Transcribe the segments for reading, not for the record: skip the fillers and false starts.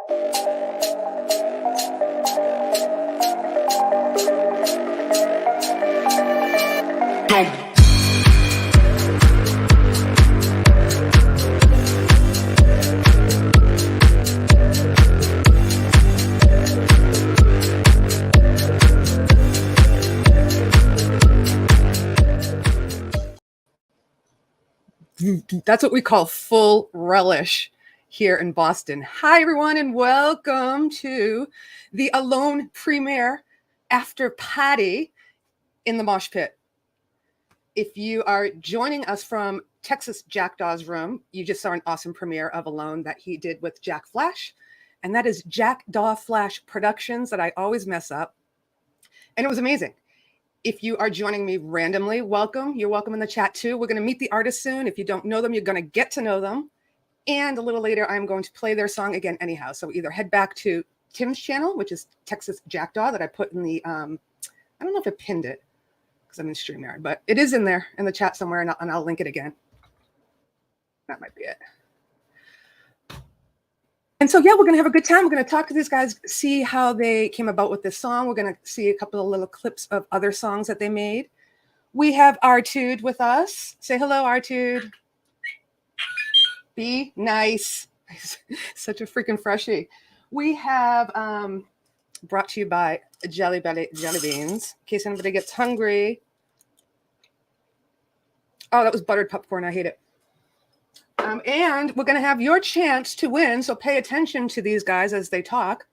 That's what we call full relish here in Boston. Hi, everyone, and welcome to the Alone premiere after party in the mosh pit. If you are joining us from Texas Jackdaw's room, you just saw an awesome premiere of Alone that he did with Jack Flash, and that is Jackdaw Flash Productions that I always mess up, and it was amazing. If you are joining me randomly, welcome. You're welcome in the chat too. We're going to meet the artists soon. If you don't know them, you're going to get to know them. And a little later, I'm going to play their song again anyhow. So either head back to Tim's channel, which is Texas Jackdaw, that I put in the, I don't know if I pinned it because I'm in StreamYard, but it is in there in the chat somewhere, and I'll link it again. That might be it. And so, yeah, we're going to have a good time. We're going to talk to these guys, see how they came about with this song. We're going to see a couple of little clips of other songs that they made. We have Artude with us. Say hello, Artude. Be nice. Such a freaking freshie. We have, brought to you by Jelly Belly Jelly Beans, in case anybody gets hungry. Oh, that was buttered popcorn. I hate it. And we're going to have your chance to win, so pay attention to these guys as they talk.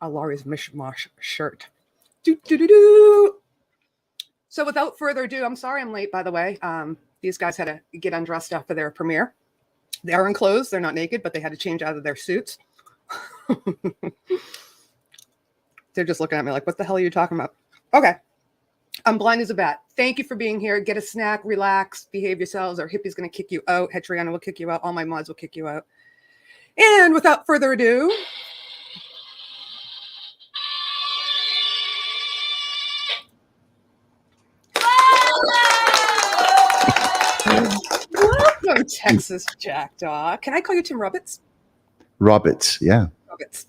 A Laurie's Mishmash shirt. So without further ado, I'm sorry I'm late, by the way. These guys had to get undressed after their premiere. They are in clothes. They're not naked, but they had to change out of their suits. They're just looking at me like, what the hell are you talking about? Okay. I'm blind as a bat. Thank you for being here. Get a snack, relax, behave yourselves, or Hippie's going to kick you out. Hetriana will kick you out. All my mods will kick you out. And without further ado, welcome, Texas Jackdaw. Can I call you Tim Roberts? Roberts, yeah. Roberts.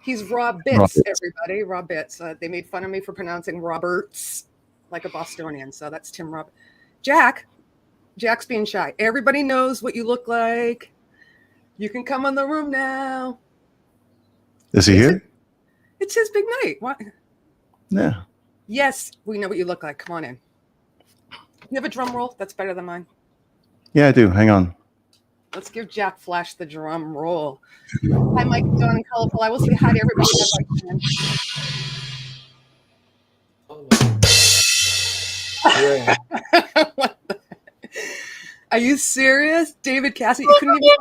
He's Rob Bits, everybody. Rob Bits. They made fun of me for pronouncing Roberts like a Bostonian, so that's Tim Rob. Jack's being shy. Everybody knows what you look like. You can come in the room now. Is he here? It's his big night. What? Yeah. Yes, we know what you look like. Come on in. You have a drum roll? That's better than mine. Yeah, I do. Hang on. Let's give Jack Flash the drum roll. Hi, Mike, Dawn, and Colorful. I will say hi to everybody. What the? Are you serious? David Cassidy, you couldn't even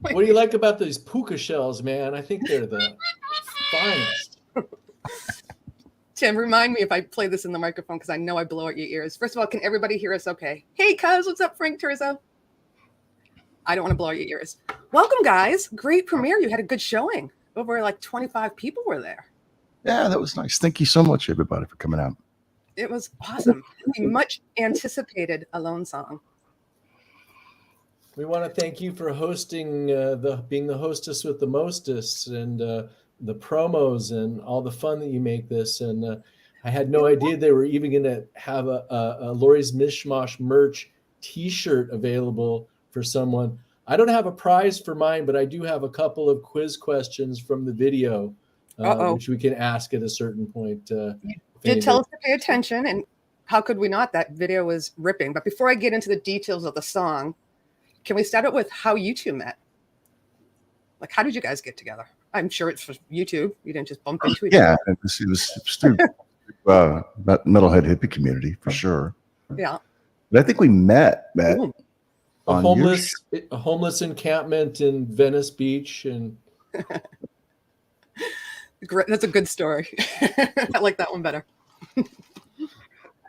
What do you like about these puka shells, man? I think they're the finest. Tim, remind me if I play this in the microphone because I know I blow out your ears. First of all, can everybody hear us okay? Hey, cuz, what's up, Frank Turzo? I don't want to blow out your ears. Welcome, guys. Great premiere. You had a good showing. Over like 25 people were there. Yeah, that was nice. Thank you so much, everybody, for coming out. It was awesome. The much anticipated Alone song. We want to thank you for hosting, being the hostess with the mostest, and the promos and all the fun that you make this. And I had no idea they were even going to have a Laurie's Mishmash merch T-shirt available for someone. I don't have a prize for mine, but I do have a couple of quiz questions from the video, which we can ask at a certain point. You did tell us to pay attention, and how could we not? That video was ripping. But before I get into the details of the song, can we start it with how you two met? Like, how did you guys get together? I'm sure it's for YouTube. You didn't just bump into each other. Yeah, it was through about metalhead hippie community for sure. Yeah, but I think we met a homeless encampment in Venice Beach, and great. That's a good story. I like that one better.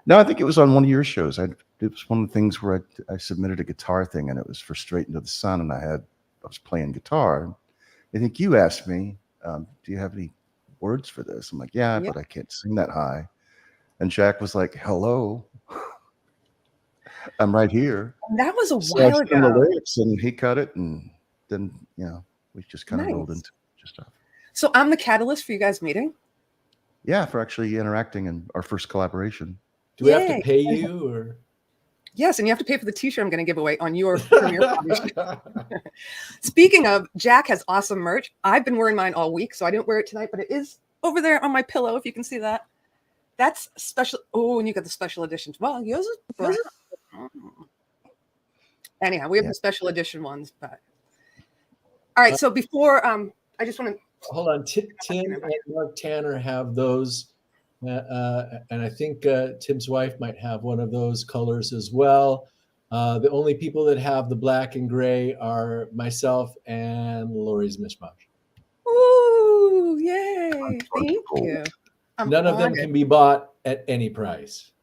No, I think it was on one of your shows. It was one of the things where I submitted a guitar thing, and it was for Straight Into the Sun, and I was playing guitar. I think you asked me, do you have any words for this? I'm like, yeah, but I can't sing that high. And Jack was like, hello, I'm right here. And that was a while ago. The lyrics, and he cut it, and then, we just kind of rolled Nice. into just stuff. So I'm the catalyst for you guys meeting. Yeah, for actually interacting in our first collaboration. Do we have Yay. to pay you or? Yes, and you have to pay for the T-shirt I'm going to give away on your premiere publication. Speaking of, Jack has awesome merch. I've been wearing mine all week, so I didn't wear it tonight, but it is over there on my pillow, if you can see that. That's special. Oh, and you got the special editions. Well, yours is. Anyhow, we have the special edition ones, but all right. So before, I just want to hold on. Tim and Mark Tanner have those, and I think Tim's wife might have one of those colors as well. The only people that have the black and gray are myself and Lori's Mishmash. Ooh, yay! Thank you. None of them can be bought at any price.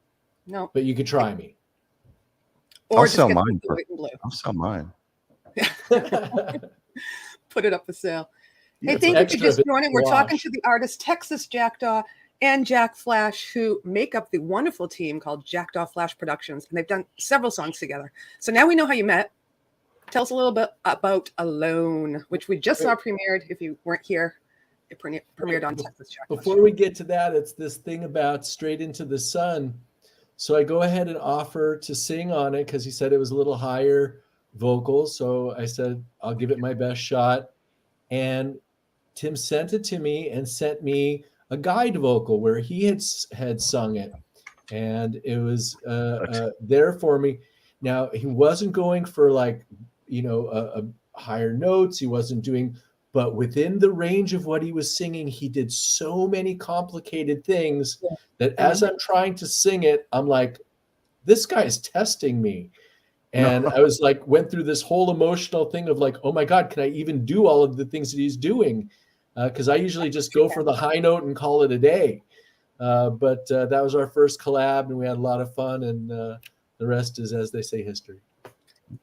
No, but you could try me. Or I'll sell mine. I'll sell mine. Put it up for sale. Yeah, hey, thank you for just joining. We're talking to the artist Texas Jackdaw and Jack Flash, who make up the wonderful team called Jackdaw Flash Productions, and they've done several songs together. So now we know how you met. Tell us a little bit about Alone, which we just saw premiered. If you weren't here, it premiered on Texas Jackdaw. Before we get to that, it's this thing about Straight Into the Sun. So I go ahead and offer to sing on it because he said it was a little higher vocal. So I said, I'll give it my best shot. And Tim sent it to me and sent me a guide vocal where he had sung it. And it was there for me. Now, he wasn't going for like, a higher notes. He wasn't doing, but within the range of what he was singing, he did so many complicated things that as I'm trying to sing it, I'm like, this guy's testing me. And I was like, went through this whole emotional thing of like, oh my God, can I even do all of the things that he's doing? Because I usually just go for the high note and call it a day. But that was our first collab and we had a lot of fun, and the rest is, as they say, history.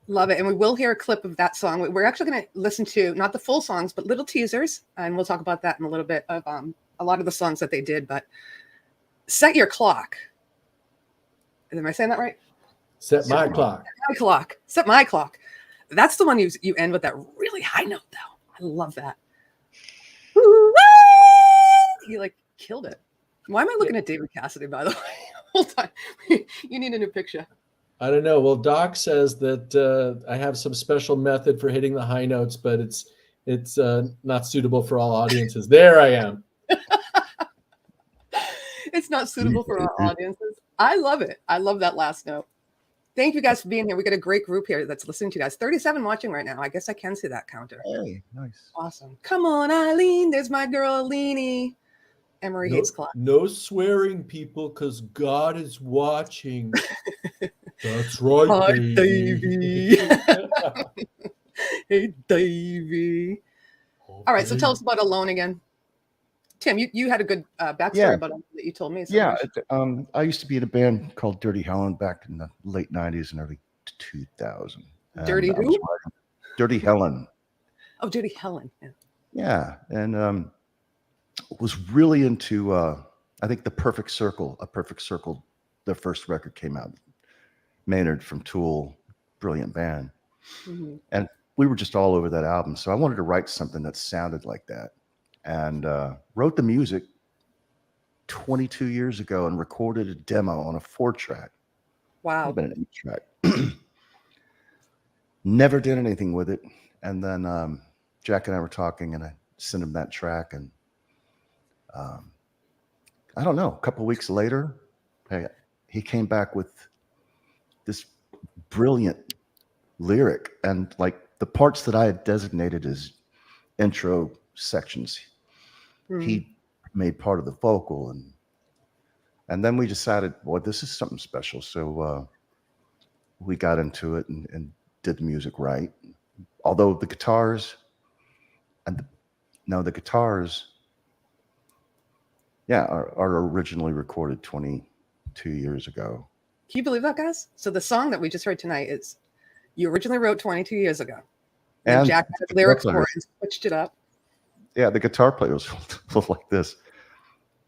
Love it. And we will hear a clip of that song. We're actually going to listen to not the full songs, but little teasers. And we'll talk about that in a little bit of a lot of the songs that they did. But Set Your Clock. Am I saying that right? Set my clock. My clock. Set my clock. That's the one you end with that really high note, though. I love that. You like killed it. Why am I looking at David Cassidy, by the way? Hold on. You need a new picture. I don't know. Well, Doc says that I have some special method for hitting the high notes, but it's not suitable for all audiences. There I am. It's not suitable for all audiences. I love it. I love that last note. Thank you guys for being here. We got a great group here that's listening to you guys. 37 watching right now. I guess I can see that counter. Hey, nice. Awesome. Come on, Eileen. There's my girl, Leanie. Emery hates clock. No swearing, people, because God is watching. That's right, Hi, Davey. Hey, Davey. All right, so tell us about Alone again. Tim, you had a good backstory about it that you told me. So yeah, I used to be in a band called Dirty Helen back in the late 90s and early 2000. Dirty who? Dirty Helen. Oh, Dirty Helen. Yeah, and was really into, I think, A Perfect Circle. Their first record came out. Maynard from Tool, brilliant band. Mm-hmm. And we were just all over that album. So I wanted to write something that sounded like that. And wrote the music 22 years ago and recorded a demo on a 4-track. Wow. Been an 8-track. Never did anything with it. And then Jack and I were talking and I sent him that track. And I don't know, a couple of weeks later, he came back with this brilliant lyric. And like the parts that I had designated as intro sections, he made part of the vocal, and then we decided, boy, this is something special. So we got into it and did the music right. Although the guitars are originally recorded 22 years ago. Can you believe that, guys? So the song that we just heard tonight is you originally wrote 22 years ago. And Jack had lyrics for it and switched it up. Yeah, the guitar player was like this.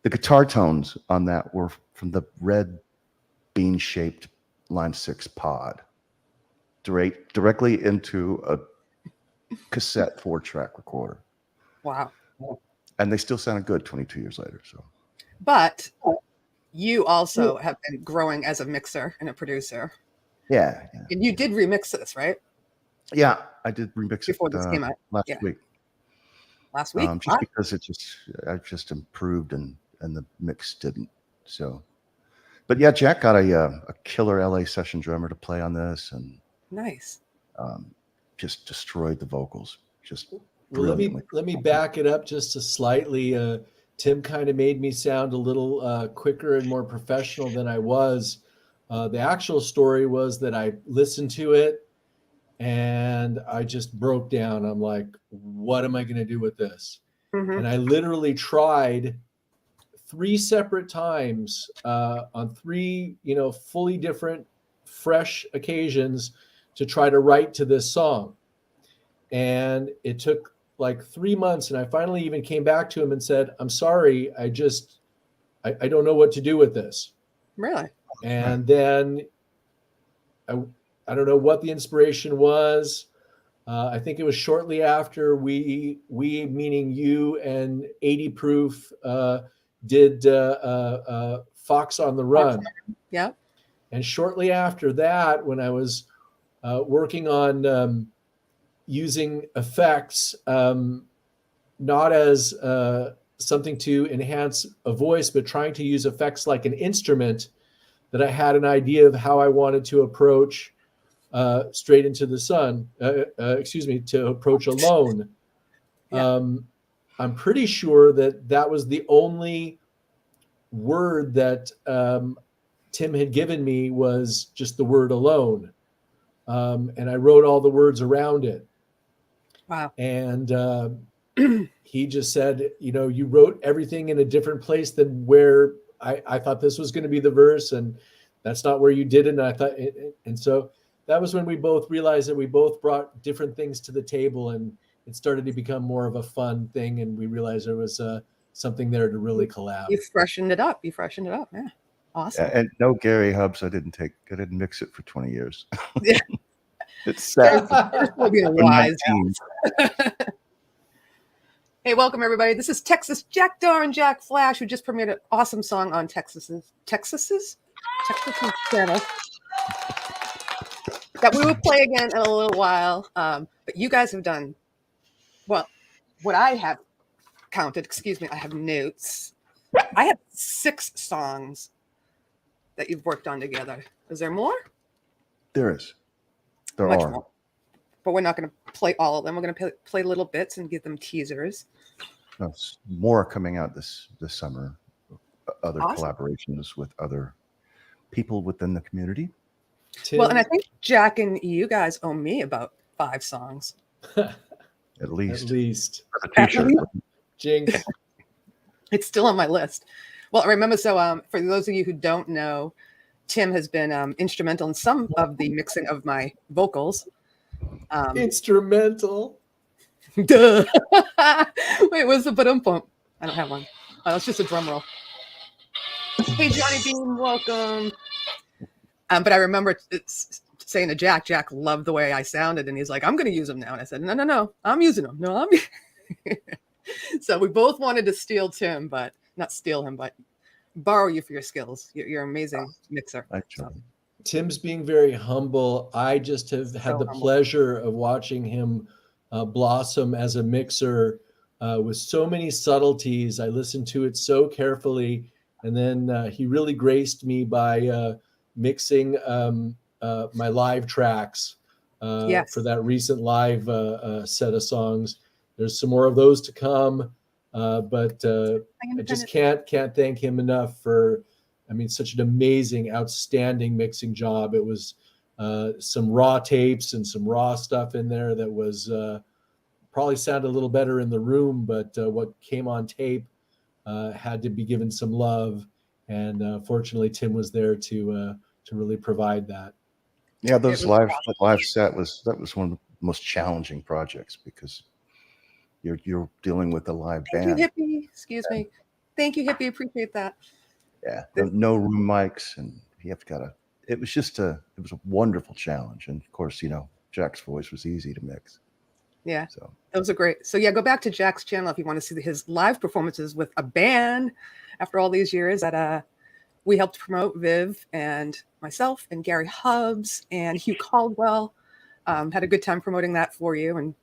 The guitar tones on that were from the red bean-shaped Line 6 pod, directly into a cassette 4-track recorder. Wow. And they still sounded good 22 years later. So, But you also have been growing as a mixer and a producer. yeah. And you did remix this, right? Yeah, I did remix Before it this came out. last Yeah. week. Last week? Just Wow. because I've just improved and the mix didn't. So, but yeah, Jack got a killer LA session drummer to play on this, and Nice. just destroyed the vocals. Just Well, brilliantly. let me back it up just a slightly. Tim kind of made me sound a little quicker and more professional than I was. The actual story was that I listened to it and I just broke down. I'm like, what am I going to do with this? Mhm. And I literally tried 3 separate times on 3, fully different, fresh occasions to try to write to this song. And it took like 3 months. And I finally even came back to him and said, I'm sorry. I don't know what to do with this. Really? And then I don't know what the inspiration was. I think it was shortly after we meaning you and 80 Proof did Fox on the Run. Yeah. And shortly after that, when I was working on using effects, not as something to enhance a voice, but trying to use effects like an instrument, that I had an idea of how I wanted to approach Straight Into the Sun, to approach Alone. Yeah. I'm pretty sure that was the only word that Tim had given me, was just the word alone. And I wrote all the words around it. Wow. And he just said, you wrote everything in a different place than where I thought this was going to be the verse, and that's not where you did it. And so that was when we both realized that we both brought different things to the table, and it started to become more of a fun thing. And we realized there was something there to really collab. You freshened it up. Yeah. Awesome. And no Gary Hubs. I didn't mix it for 20 years. Yeah. It's sad. You're being wise. Hey, welcome everybody. This is Texas Jackdaw and Jack Flash, who just premiered an awesome song on Texas's channel that we will play again in a little while. But you guys have done, well, what I have counted, I have notes. I have 6 songs that you've worked on together. Is there more? There is. There Much are. more. But we're not going to play all of them. We're going to play little bits and give them teasers. No, more coming out this summer. Other Awesome. collaborations with other people within the community. Tim, Well, and I think Jack and you guys owe me about 5 songs. At least. At least. A t-shirt. Jinx. It's still on my list. Well, I remember, so for those of you who don't know, Tim has been instrumental in some of the mixing of my vocals. Instrumental. Duh. Wait, where's the ba-dum-bump? I don't have one. Oh, it's just a drum roll. Hey, Johnny Bean, welcome. But I remember saying to Jack loved the way I sounded, and he's like, I'm going to use them now. And I said, no, I'm using them. No, I'm. So we both wanted to steal Tim, but not steal him, but borrow you for your skills. You're an amazing mixer. So. Tim's being very humble. I just have had the pleasure of watching him blossom as a mixer with so many subtleties. I listened to it so carefully. And then he really graced me by mixing my live tracks for that recent live set of songs. There's some more of those to come. But I just can't thank him enough for, such an amazing, outstanding mixing job. It was some raw tapes and some raw stuff in there that was probably sounded a little better in the room, but what came on tape had to be given some love. And fortunately, Tim was there to really provide that. Yeah, that live set was one of the most challenging projects, because you're dealing with a live band. Thank you, Hippie. Excuse me. Thank you, Hippie. Appreciate that. Yeah, no room mics, and it was a wonderful challenge. And of course, Jack's voice was easy to mix. Yeah. So Those are great. So yeah, go back to Jack's channel if you want to see his live performances with a band after all these years that we helped promote. Viv and myself and Gary Hubbs and Hugh Caldwell had a good time promoting that for you. And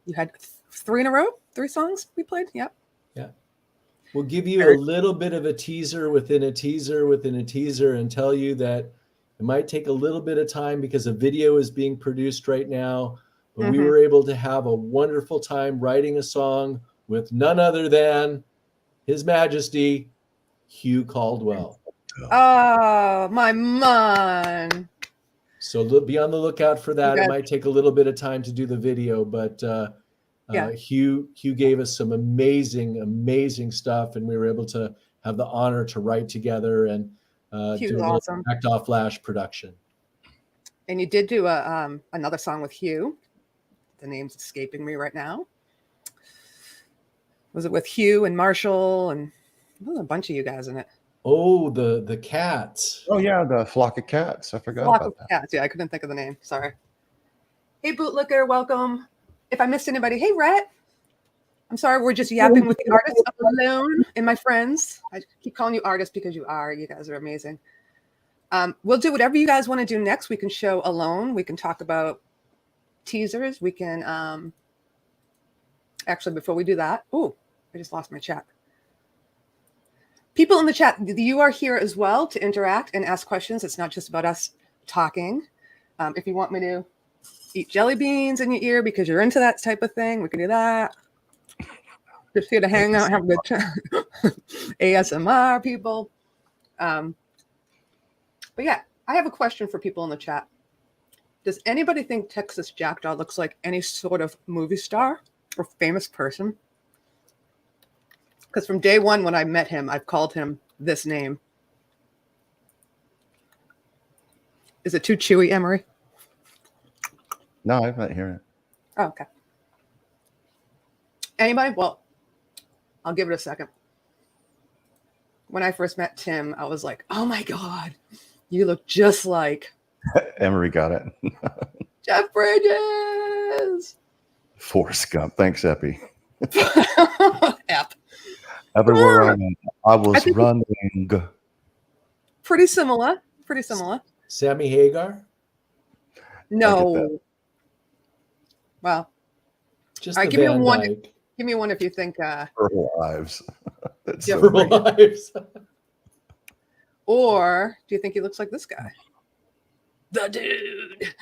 you had 3 in a row, 3 songs we played. Yep. Yeah. We'll give you a little bit of a teaser within a teaser within a teaser and tell you that it might take a little bit of time because a video is being produced right now. But we were able to have a wonderful time writing a song with none other than His Majesty, Hugh Caldwell. Oh, my man. So be on the lookout for that. It might take a little bit of time to do the video, but Hugh gave us some amazing stuff, and we were able to have the honor to write together and do a awesome. Jackdaw Flash production. And you did do another song with Hugh. The name's escaping me right now. Was it with Hugh and Marshall and a bunch of you guys in it? Oh, the cats. Oh yeah, the Flock of Cats. I forgot about that. Cats. Yeah, I couldn't think of the name. Sorry. Hey, Bootlicker, welcome. If I missed anybody, hey, Rhett. I'm sorry, we're just yapping with the artists alone and my friends. I keep calling you artists because you are. You guys are amazing. We'll do whatever you guys want to do next. We can show alone. We can talk about teasers. We can actually, before we do that, I just lost my chat. People in the chat, you are here as well to interact and ask questions. It's not just about us talking. If you want me to eat jelly beans in your ear because you're into that type of thing, we can do that. Just here to hang out, have a good time. ASMR people. But yeah, I have a question for people in the chat. Does anybody think Texas Jackdaw looks like any sort of movie star or famous person? Because from day one when I met him, I've called him this name. Is it too chewy, Emery? No, I'm not hearing it. Oh, okay. Anybody? Well, I'll give it a second. When I first met Tim, I was like, oh my God, you look just like Emery got it. Jeff Bridges. Forrest Gump. Thanks, Epi. Ep. Everywhere I was running. Pretty similar. Pretty similar. Sammy Hagar? No. Well, just all right, give me a one. Give me one if you think Purple Lives. Purple Lives. Or do you think he looks like this guy? The dude.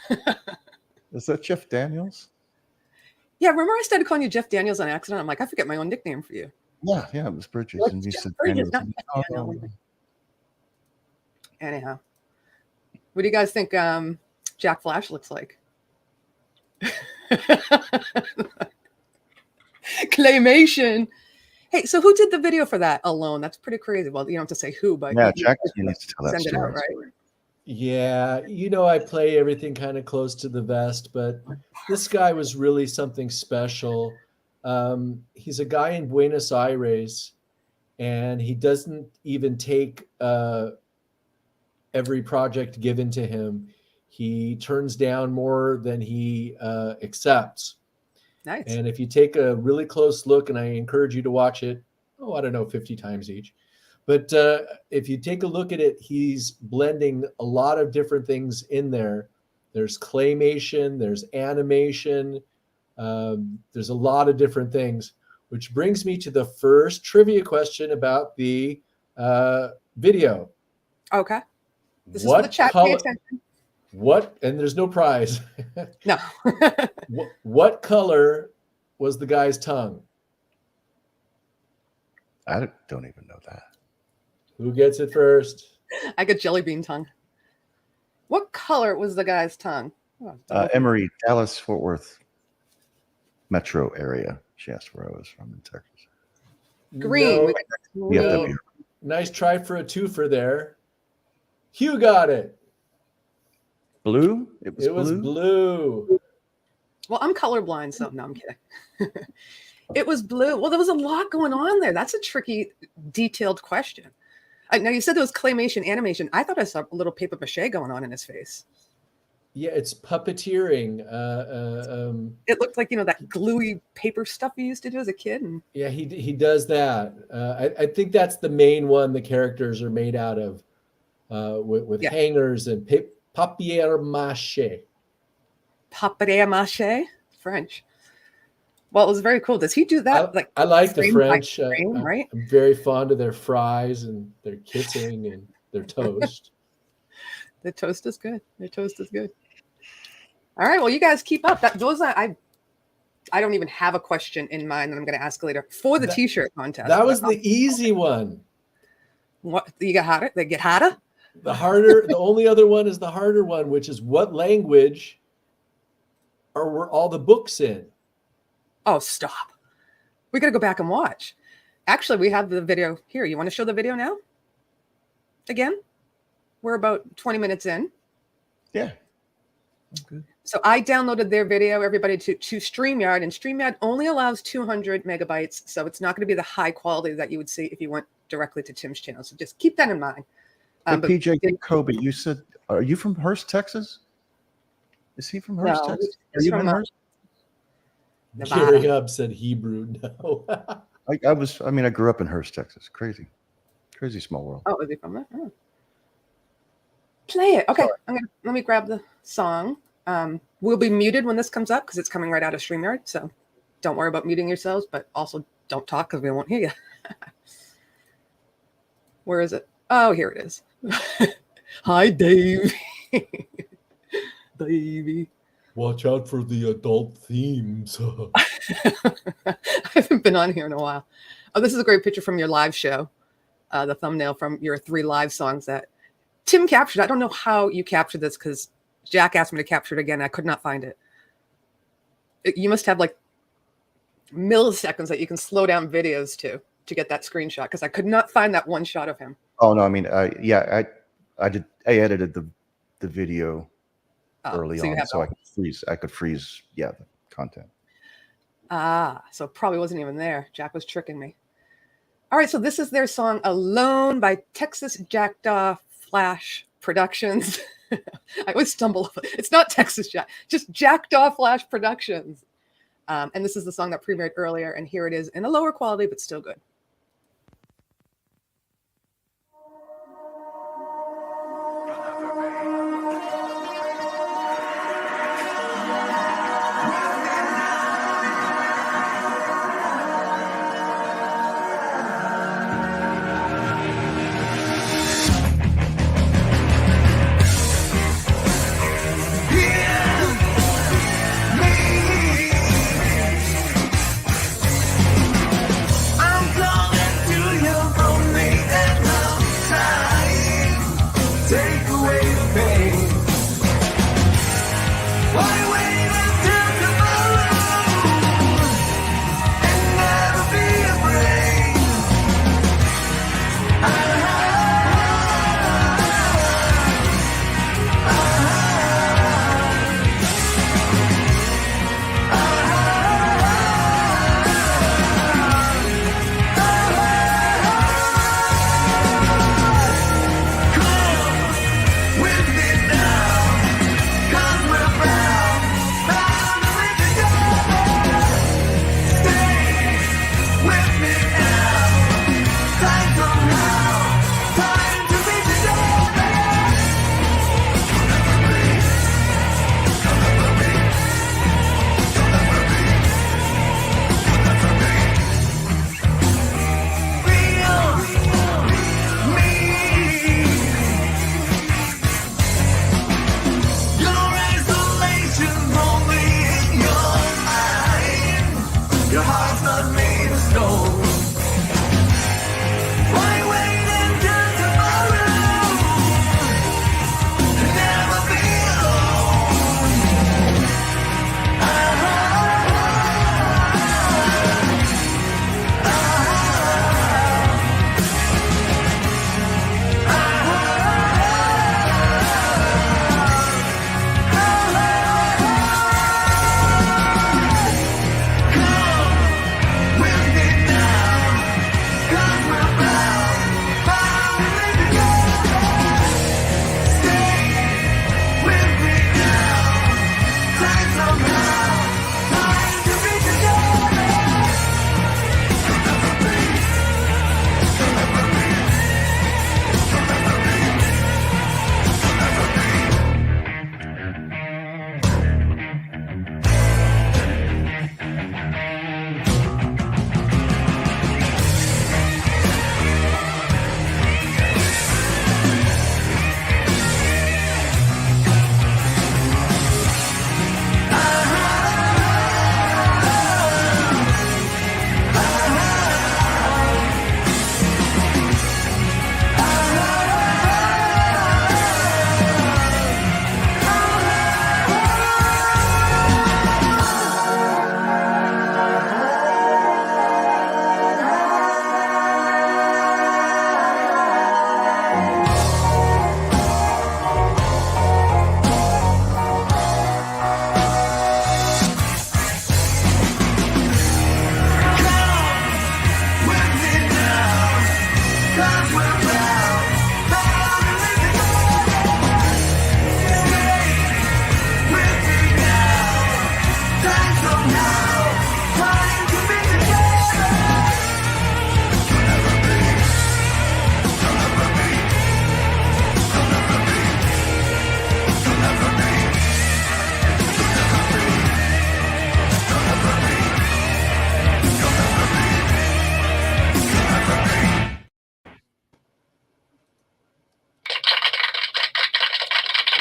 Is that Jeff Daniels? Yeah, remember I started calling you Jeff Daniels on accident? I'm like, I forget my own nickname for you. Yeah, it was Bridges. What's And you Jeff said Bridges, Daniels. not Jeff Daniels. Anyhow, what do you guys think Jack Flash looks like? Claymation. Hey, so who did the video for that alone? That's pretty crazy. Well, you don't have to say who, but yeah, Jack needs to tell that send story. it out, right? Yeah, I play everything kind of close to the vest, but this guy was really something special. He's a guy in Buenos Aires, and he doesn't even take every project given to him. He turns down more than he accepts. Nice. And if you take a really close look, and I encourage you to watch it, 50 times each. But if you take a look at it, he's blending a lot of different things in there. There's claymation, there's animation, there's a lot of different things, which brings me to the first trivia question about the video. Okay. This is for the chat. Pay attention. And there's no prize. No. What color was the guy's tongue? I don't even know that. Who gets it first? I got jelly bean tongue. What color was the guy's tongue? Emery, Dallas, Fort Worth metro area. She asked where I was from in Texas. Green. No. Nice try for a twofer there. Hugh got it. Blue? It was blue. Well, I'm colorblind, so no, I'm kidding. It was blue. Well, there was a lot going on there. That's a tricky, detailed question. Now, you said there was claymation animation. I thought I saw a little paper mache going on in his face. Yeah, it's puppeteering. It looked like, that gluey paper stuff you used to do as a kid. And Yeah, he does that. I think that's the main one the characters are made out of, with Yeah. hangers and papier mâché. papier mâché, French. Well, it was very cool. Does he do that? I like the frame by French. frame, right? I'm very fond of their fries and their kissing and their toast. The toast is good. The toast is good. All right. Well, you guys keep up. I don't even have a question in mind that I'm going to ask later for the T-shirt contest. That was the easy one. What you got harder? They get harder. The only other one is the harder one, which is what language were all the books in? Oh, stop. We got to go back and watch. Actually, we have the video here. You want to show the video now? Again? We're about 20 minutes in. Yeah. Okay. So I downloaded their video, everybody, to StreamYard, and StreamYard only allows 200 megabytes. So it's not going to be the high quality that you would see if you went directly to Tim's channel. So just keep that in mind. Hey, PJ Kobe, you said, are you from Hearst, Texas? Is he from Hearst, No, Texas? Are he's you from from Hearst? Nevada. Gary Hub said Hebrew. No. I grew up in Hearst, Texas. Crazy small world. Oh, is he from there? Oh. Play it. Okay, let me grab the song. We'll be muted when this comes up because it's coming right out of StreamYard. So don't worry about muting yourselves, but also don't talk because we won't hear you. Where is it? Oh, here it is. Hi, Dave. Davey. Watch out for the adult themes. I haven't been on here in a while. Oh, this is a great picture from your live show. The thumbnail from your 3 live songs that Tim captured. I don't know how you captured this because Jack asked me to capture it again. I could not find it. You must have like milliseconds that you can slow down videos to get that screenshot because I could not find that one shot of him. Oh no, I edited the video early on so I could freeze the content. So it probably wasn't even there. Jack was tricking me. All right, so this is their song Alone by Texas Jackdaw Flash Productions. I always stumble. It's not Texas just Jackdaw Flash Productions. And this is the song that premiered earlier, and here it is in a lower quality, but still good. I'm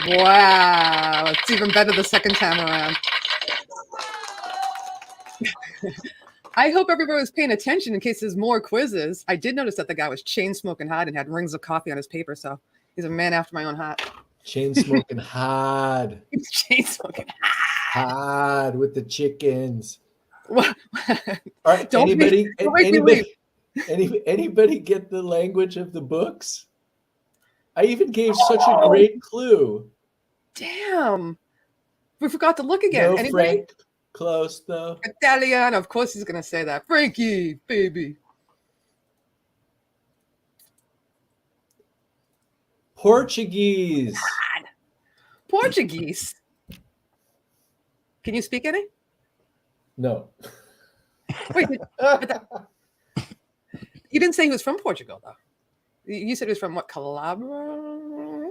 Wow, it's even better the second time around. I hope everybody was paying attention in case there's more quizzes. I did notice that the guy was chain smoking hot and had rings of coffee on his paper, so he's a man after my own heart. Chain smoking hard. He's chain smoking Hard with the chickens. hot. All right. Don't Anybody make me anybody get the language of the books? I even gave such a great clue. Damn. We forgot to look again. No, Anybody? Frank. Close though. Italiano. Of course he's going to say that. Frankie, baby. Portuguese. God. Portuguese. Can you speak any? No. Wait, you didn't say he was from Portugal, though. You said he was from what, Calabria?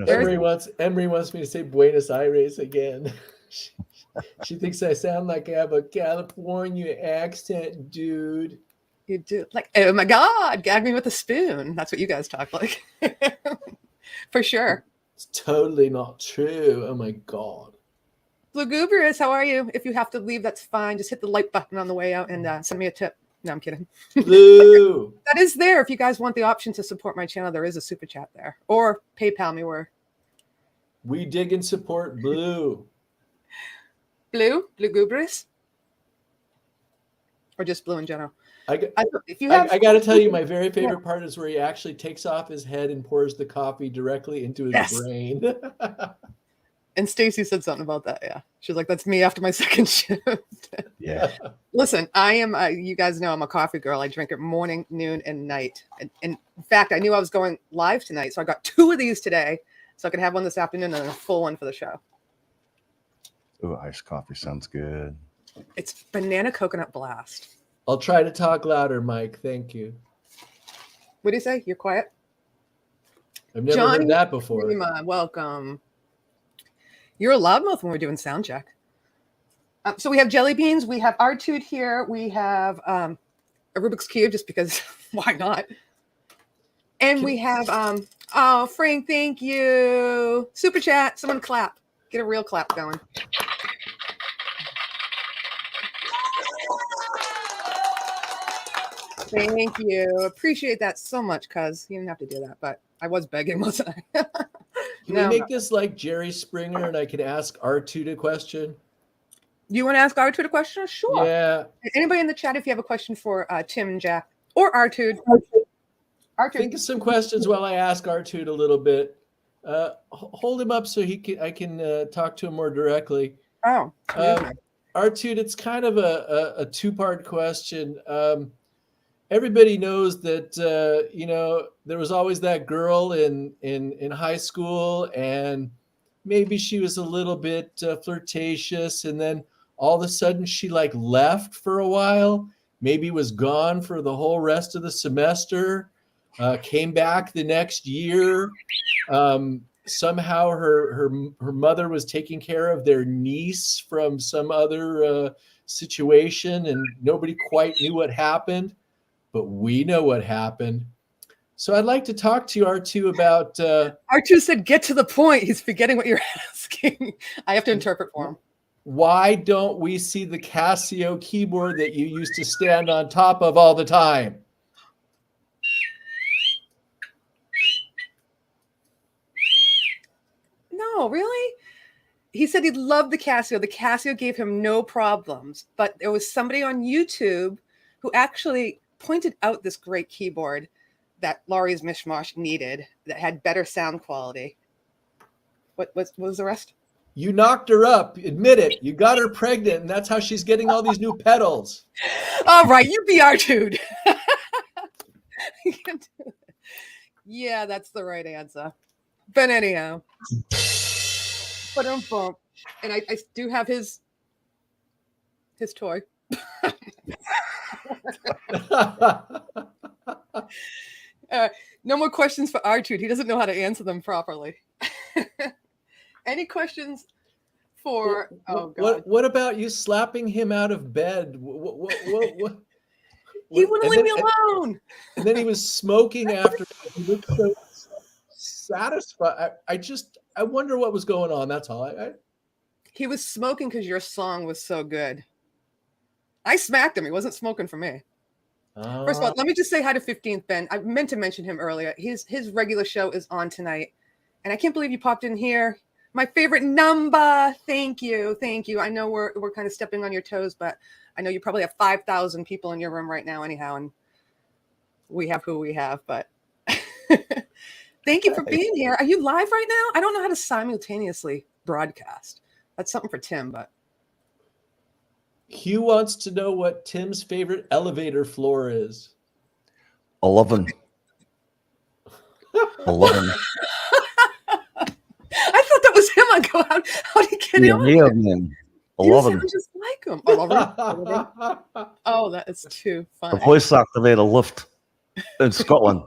Emery wants me to say Buenos Aires again. She thinks I sound like I have a California accent, dude. You do. Like, oh my God, gag me with a spoon. That's what you guys talk like. For sure. It's totally not true. Oh my God. Lugubrious, how are you? If you have to leave, that's fine. Just hit the like button on the way out and send me a tip. No, I'm kidding. Blue. That is there. If you guys want the option to support my channel, there is a super chat there. Or PayPal me where. We dig and support Blue. Blue? Lugubrious? Or just blue in general? I I got to tell you, my very favorite part is where he actually takes off his head and pours the coffee directly into his brain. And Stacy said something about that. Yeah. She's like, that's me after my second shift. Yeah. Listen, I am, you guys know I'm a coffee girl. I drink it morning, noon, and night. And in fact, I knew I was going live tonight. So I got 2 of these today. So I can have one this afternoon and a full one for the show. Oh, iced coffee sounds good. It's banana coconut blast. I'll try to talk louder, Mike. Thank you. What do you say? You're quiet? I've never heard that before. Welcome. You're a loudmouth when we're doing sound check. So we have jelly beans. We have R2 here. We have a Rubik's Cube, just because why not? And we have, oh, Frank, thank you. Super chat. Someone clap. Get a real clap going. Thank you. Appreciate that so much, cuz you didn't have to do that, but I was begging, wasn't I? Can we make this like Jerry Springer and I can ask R2 a question? You want to ask R2 a question? Sure. Yeah. Anybody in the chat, if you have a question for Tim and Jack or R2? R2. Think of some questions while I ask R2 a little bit. Hold him up so I can talk to him more directly. Oh. R2, it's kind of a 2-part question. Everybody knows that there was always that girl in high school, and maybe she was a little bit flirtatious, and then all of a sudden she like left for a while, maybe was gone for the whole rest of the semester, came back the next year. Somehow her mother was taking care of their niece from some other situation, and nobody quite knew what happened. But we know what happened. So I'd like to talk to you, R2, about... R2 said, get to the point. He's forgetting what you're asking. I have to interpret for him. Why don't we see the Casio keyboard that you used to stand on top of all the time? No, really? He said he loved the Casio. The Casio gave him no problems. But there was somebody on YouTube who actually pointed out this great keyboard that Laurie's Mishmash needed that had better sound quality. What was the rest? You knocked her up. Admit it. You got her pregnant, and that's how she's getting all these new pedals. All right, you be R2'd. Yeah, that's the right answer. But anyhow. And I do have his toy. No more questions for R2. He doesn't know how to answer them properly. Any questions for? Oh God! What about you slapping him out of bed? What? He wouldn't leave me alone. And then he was smoking after. He looked so satisfied. I wonder what was going on. That's all. He was smoking because your song was so good. I smacked him. He wasn't smoking for me. First of all, let me just say hi to 15th Ben. I meant to mention him earlier. His regular show is on tonight. And I can't believe you popped in here. My favorite number. Thank you. Thank you. I know we're kind of stepping on your toes, but I know you probably have 5,000 people in your room right now anyhow. And we have who we have, but thank you for being here. Are you live right now? I don't know how to simultaneously broadcast. That's something for Tim, but. Hugh wants to know what Tim's favorite elevator floor is. 11. 11. I thought that was him. I go, how did he get him? Yeah, man. 11. You sound just like him. 11. Oh, that is too funny. The voice activator lift in Scotland.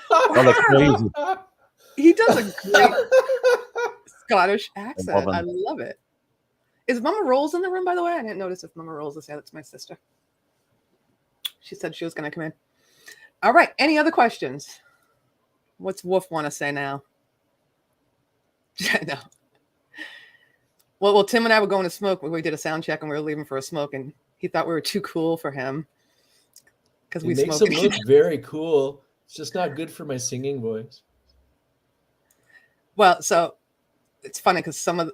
Wow. Crazy. He does a great Scottish accent. 11. I love it. Is Mama Rolls in the room, by the way? I didn't notice if Mama Rolls is here. That's my sister. She said she was going to come in. All right. Any other questions? What's Wolf want to say now? No. Well, Tim and I were going to smoke when we did a sound check and we were leaving for a smoke, and he thought we were too cool for him because we makes smoke. him look very cool. It's just not good for my singing voice. Well, so it's funny because some of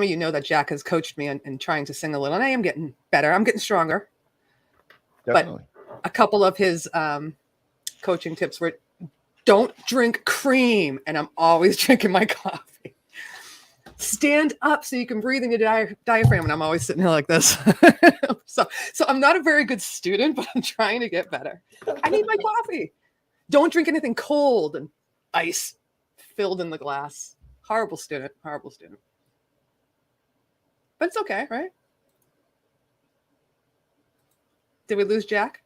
you know that Jack has coached me in trying to sing a little, and I am getting better. I'm getting stronger. Definitely. But a couple of his coaching tips were, don't drink cream, and I'm always drinking my coffee. Stand up so you can breathe in your diaphragm, and I'm always sitting here like this. So I'm not a very good student, but I'm trying to get better. I need my coffee. Don't drink anything cold and ice filled in the glass. Horrible student. Horrible student. But it's okay, right? Did we lose Jack?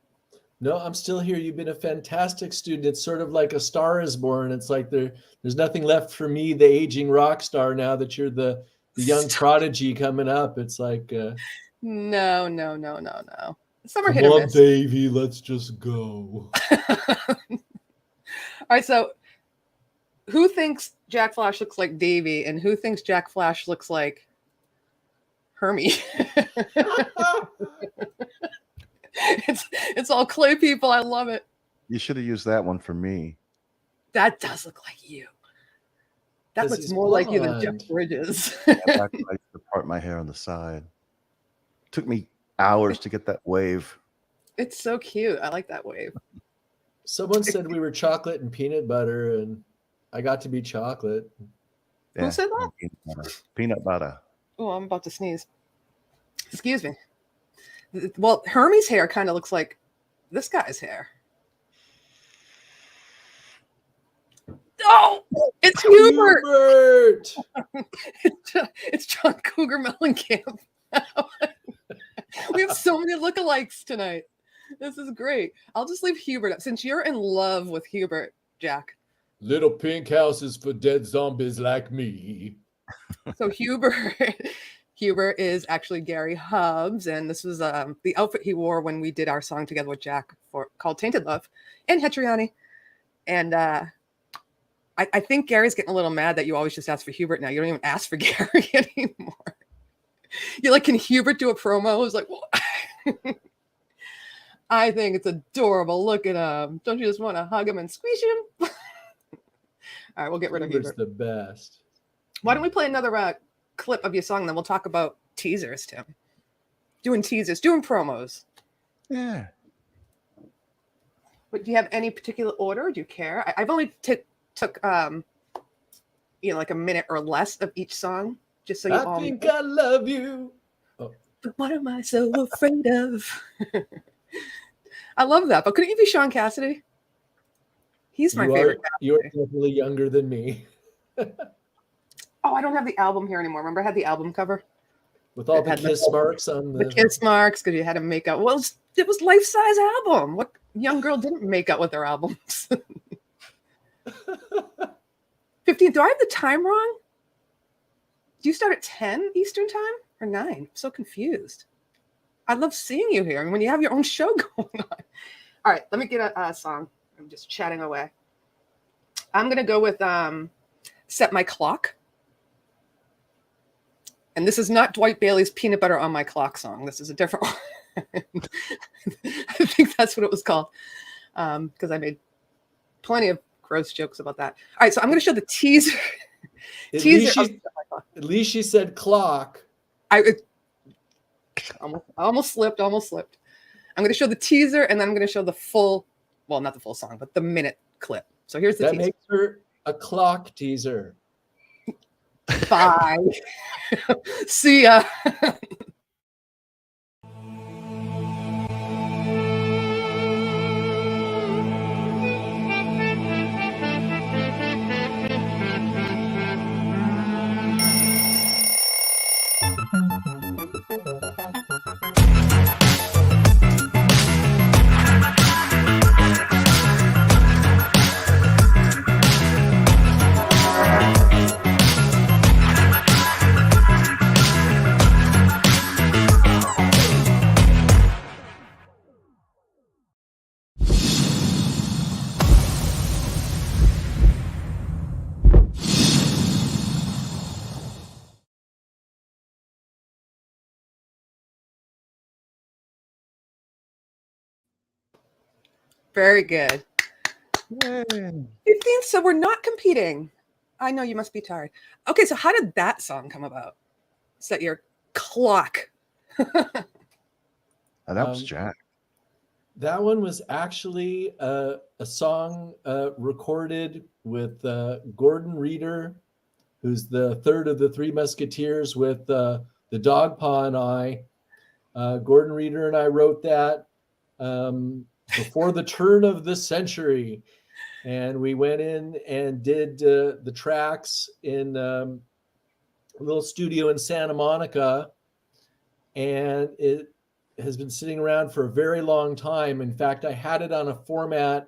No, I'm still here. You've been a fantastic student. It's sort of like A Star Is Born. It's like there's nothing left for me, the aging rock star, now that you're the young prodigy coming up. It's like No. Some are hit come or on, miss. Davey, let's just go. All right, so who thinks Jack Flash looks like Davey, and who thinks Jack Flash looks like Hermie? It's all clay people. I love it. You should have used that one for me. That does look like you. That looks more like you than Jeff Bridges. I used to part my hair on the side. Took me hours to get that wave. It's so cute. I like that wave. Someone said we were chocolate and peanut butter, and I got to be chocolate. Who said that? Peanut butter. Oh, I'm about to sneeze. Excuse me. Well, Hermie's hair kind of looks like this guy's hair. Oh, it's Hubert. It's John Cougar Mellencamp. We have so many lookalikes tonight. This is great. I'll just leave Hubert up since you're in love with Hubert, Jack. Little pink houses for dead zombies like me. So Hubert is actually Gary Hubbs, and this was the outfit he wore when we did our song together with Jack called Tainted Love and Hetriani. And I think Gary's getting a little mad that you always just ask for Hubert now. You don't even ask for Gary anymore. You're like, can Hubert do a promo? I was like, well, I think it's adorable. Look at him. Don't you just want to hug him and squeeze him? All right, we'll get rid of Hubert. The best. Why don't we play another clip of your song, then we'll talk about teasers, Tim. Doing teasers, doing promos. Yeah. But do you have any particular order? Do you care? I've only took like a minute or less of each song, just so you all. I think I love you. Oh. But what am I so afraid of? I love that. But couldn't you be Sean Cassidy? He's my favorite. You're definitely younger than me. Oh, I don't have the album here anymore. Remember, I had the album cover with all the kiss marks on the kiss marks because you had to make out. Well, it was life-size album. What young girl didn't make out with their albums? 15. Do I have the time wrong? Do you start at 10 Eastern time or 9? I'm so confused. I love seeing you here. I mean, when you have your own show going on. All right, let me get a song. I'm just chatting away. I'm gonna go with Set My Clock. And this is not Dwight Bailey's Peanut Butter on My Clock song. This is a different one. I think that's what it was called. Because I made plenty of gross jokes about that. All right, so I'm going to show the teaser. At least she said clock. I almost slipped. I'm going to show the teaser, and then I'm going to show the full, well, not the full song, but the minute clip. So here's the teaser. That makes her a clock teaser. Bye. See ya. Very good. Yay. 15th, so we're not competing. I know you must be tired. Okay, so how did that song come about? Set your clock. That was Jack. That one was actually a song recorded with Gordon Reeder, who's the third of the Three Musketeers, with the Dog Paw and I. Gordon Reeder and I wrote that before the turn of the century. And we went in and did the tracks in a little studio in Santa Monica. And it has been sitting around for a very long time. In fact, I had it on a format.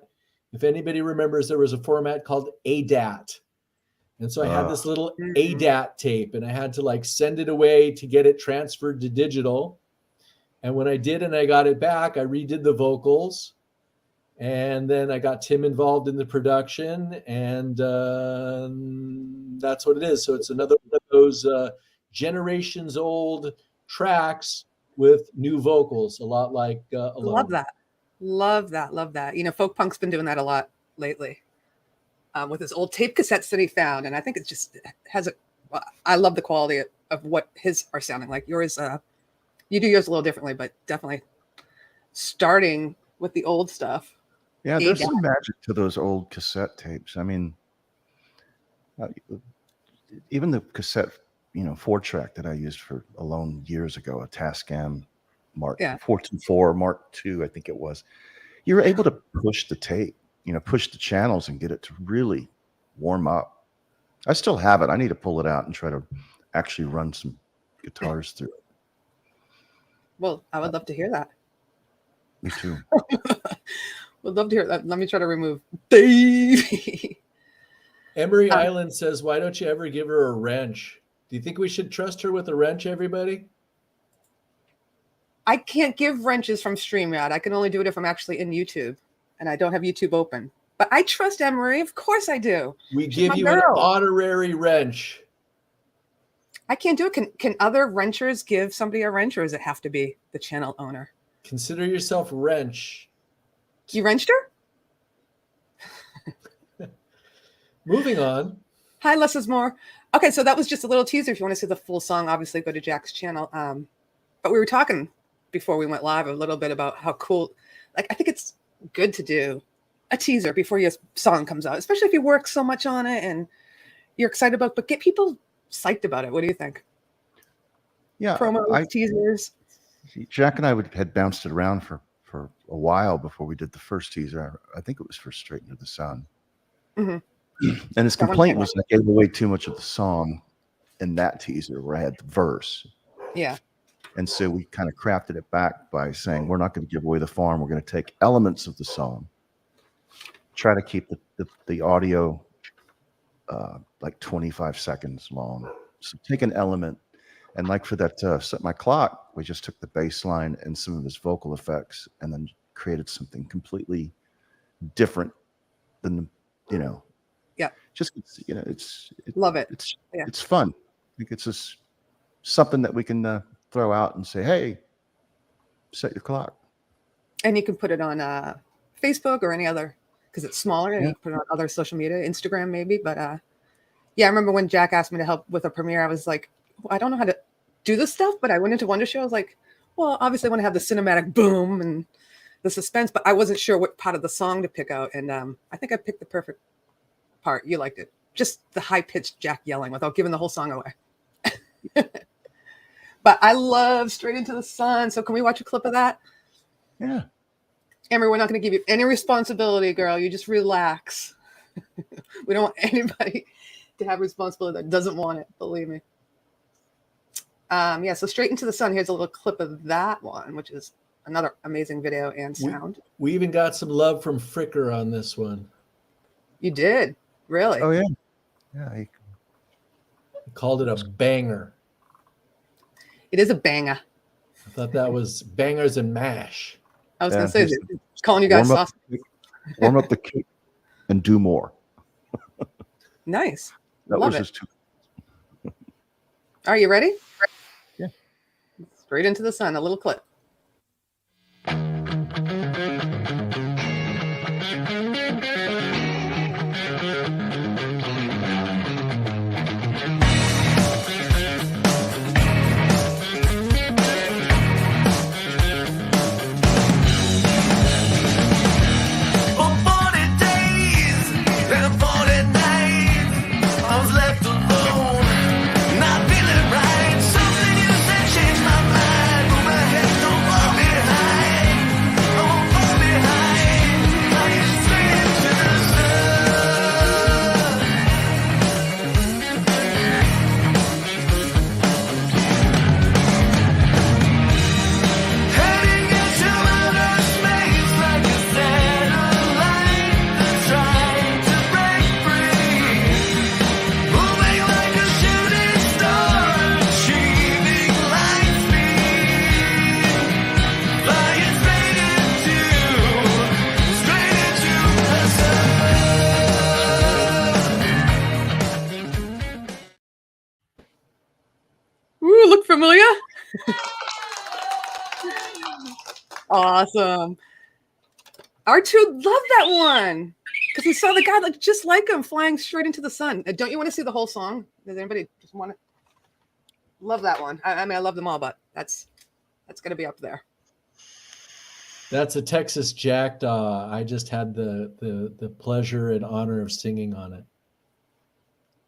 If anybody remembers, there was a format called ADAT. And so I had this little ADAT tape, and I had to like send it away to get it transferred to digital. And when I did and I got it back, I redid the vocals. And then I got Tim involved in the production, and that's what it is. So it's another one of those generations old tracks with new vocals, a lot like Alone. Love that. You know, folk punk's been doing that a lot lately with his old tape cassettes that he found. And I think it just has I love the quality of what his are sounding like. Yours, you do yours a little differently, but definitely starting with the old stuff. Yeah, there's some magic to those old cassette tapes. I mean, even the cassette, 4-track that I used for Alone years ago, a Tascam Mark 424 Mark II, I think it was. You were able to push the tape, push the channels and get it to really warm up. I still have it. I need to pull it out and try to actually run some guitars through it. Well, I would love to hear that. Me too. Would love to hear that. Let me try to remove Davey. Emery Island says, why don't you ever give her a wrench? Do you think we should trust her with a wrench, everybody? I can't give wrenches from StreamYard. I can only do it if I'm actually in YouTube, and I don't have YouTube open. But I trust Emery. Of course I do. We give you an honorary wrench. I can't do it. Can other wrenchers give somebody a wrench, or does it have to be the channel owner? Consider yourself wrench. You wrenched her? Moving on. Hi, less is more. Okay, so that was just a little teaser. If you want to see the full song, obviously go to Jack's channel. But we were talking before we went live a little bit about how cool, I think it's good to do a teaser before your song comes out, especially if you work so much on it and you're excited about it, but get people psyched about it. What do you think? Yeah. Promos, teasers. Jack and I had bounced it around for a while before we did the first teaser. I think it was for Straight Into the Sun. Mm-hmm. And his complaint was I gave away too much of the song in that teaser where I had the verse. Yeah. And so we kind of crafted it back by saying, we're not going to give away the farm. We're going to take elements of the song, try to keep the audio like 25 seconds long. So take an element. And like for that Set My Clock, we just took the bass line and some of his vocal effects and then created something completely different than, just Love it. it's fun. I think it's just something that we can throw out and say, hey, set your clock. And you can put it on Facebook or any other, because it's smaller, and Yeah. you can put it on other social media, Instagram maybe. But yeah, I remember when Jack asked me to help with a premiere, I was like, I don't know how to do this stuff, but I went into Wonder Show. I was like, well, obviously I want to have the cinematic boom and the suspense, but I wasn't sure what part of the song to pick out. And I think I picked the perfect part. You liked it. Just the high-pitched Jack yelling without giving the whole song away. But I love Straight Into the Sun. So can we watch a clip of that? Yeah. Emery, we're not going to give you any responsibility, girl. You just relax. We don't want anybody to have responsibility that doesn't want it. Believe me. Yeah, so Straight Into the Sun. Here's a little clip of that one, which is another amazing video and sound. We even got some love from Fricker on this one. You did? Really? Oh, yeah. Yeah. He called it a banger. It is a banger. I thought that was bangers and mash. I was going to say, calling you guys soft. Warm up the cake and do more. Nice. That Love was it. just too. Are you ready? Yeah. Straight Into the Sun, a little clip. Ooh, look familiar? Awesome. R2 loved that one because we saw the guy look just like him flying straight into the sun. Don't you want to see the whole song? Does anybody just want to? Love that one. I mean, I love them all, but that's going to be up there. That's a Texas Jackdaw. I just had the pleasure and honor of singing on it.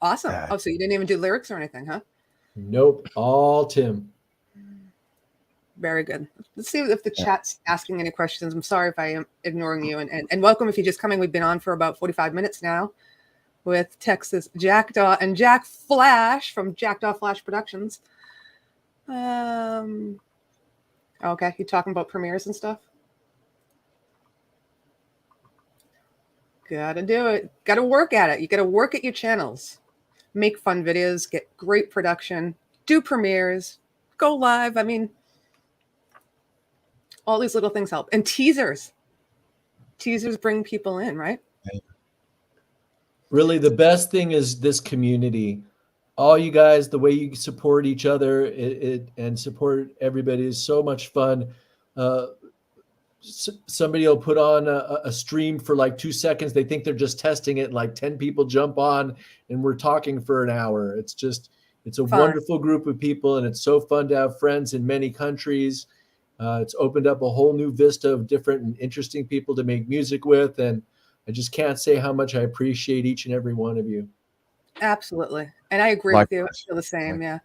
Awesome. Oh, so you didn't even do lyrics or anything, huh? Nope. All Tim. Very good. Let's see if the chat's asking any questions. I'm sorry if I am ignoring you. And welcome if you're just coming. We've been on for about 45 minutes now with Texas Jackdaw and Jack Flash from Jackdaw Flash Productions. Okay, you talking about premieres and stuff? Gotta do it. Gotta work at it. You gotta work at your channels. Make fun videos, get great production, do premieres, go live. I mean, all these little things help. And teasers. Teasers bring people in, right? Really, the best thing is this community. All you guys, the way you support each other and support everybody is so much fun. Somebody will put on a stream for like 2 seconds. They think they're just testing it. Like 10 people jump on and we're talking for an hour. It's a wonderful group of people. And it's so fun to have friends in many countries. It's opened up a whole new vista of different and interesting people to make music with. And I just can't say how much I appreciate each and every one of you. Absolutely. And I agree with you. I feel the same. Yeah.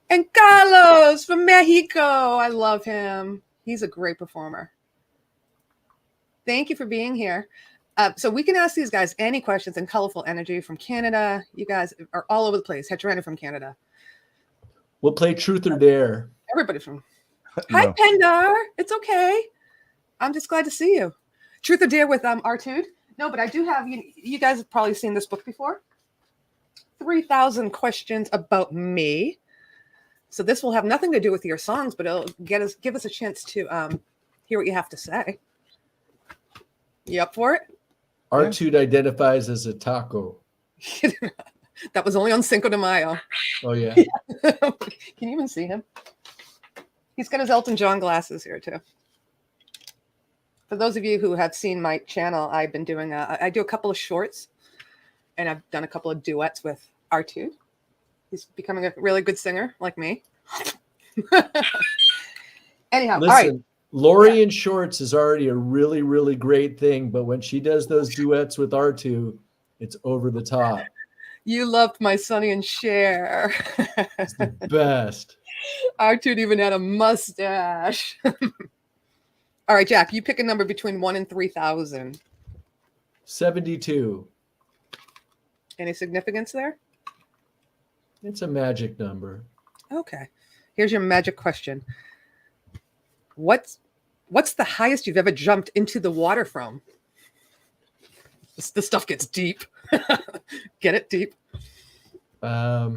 And Carlos from Mexico. I love him. He's a great performer. Thank you for being here. So we can ask these guys any questions. And Colorful Energy from Canada. You guys are all over the place. Heterana from Canada. We'll play Truth or Dare. Everybody from... Hi, Pendar. It's okay. I'm just glad to see you. Truth or Dare with R2. No, but I do have... You guys have probably seen this book before. 3,000 questions about me. So this will have nothing to do with your songs, but it'll give us a chance to hear what you have to say. You up for it? R2 identifies as a taco. That was only on Cinco de Mayo. Oh yeah. Can you even see him? He's got his Elton John glasses here too. For those of you who have seen my channel, I've been doing I do a couple of shorts, and I've done a couple of duets with R2. He's becoming a really good singer like me. Anyhow, Listen, all right. Lori in shorts is already a really, really great thing, but when she does those duets with R2, it's over the top. You loved my Sonny and Cher. It's the best. R2 even had a mustache. All right, Jack, you pick a number between 1 and 3,000. 72. Any significance there? It's a magic number. Okay. Here's your magic question. What's the highest you've ever jumped into the water from? This stuff gets deep. Get it deep. Hi,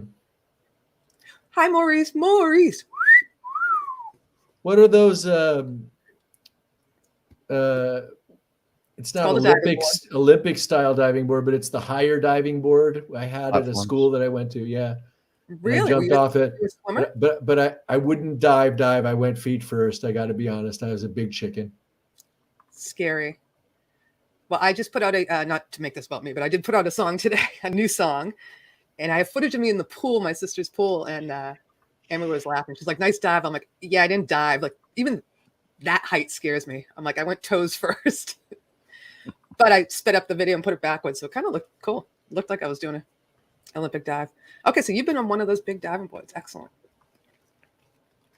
Maurice. Maurice. What are those? It's not Olympic style diving board, but it's the higher diving board I had at a school that I went to. Yeah. Really? I jumped off it. But I wouldn't dive. I went feet first. I got to be honest. I was a big chicken. Scary. Well, I just put out not to make this about me, but I did put out a song today, a new song. And I have footage of me in the pool, my sister's pool. And Emma was laughing. She's like, nice dive. I'm like, yeah, I didn't dive. Like, even that height scares me. I'm like, I went toes first. But I sped up the video and put it backwards. So it kind of looked cool. It looked like I was doing an Olympic dive. Okay, so you've been on one of those big diving boards. Excellent.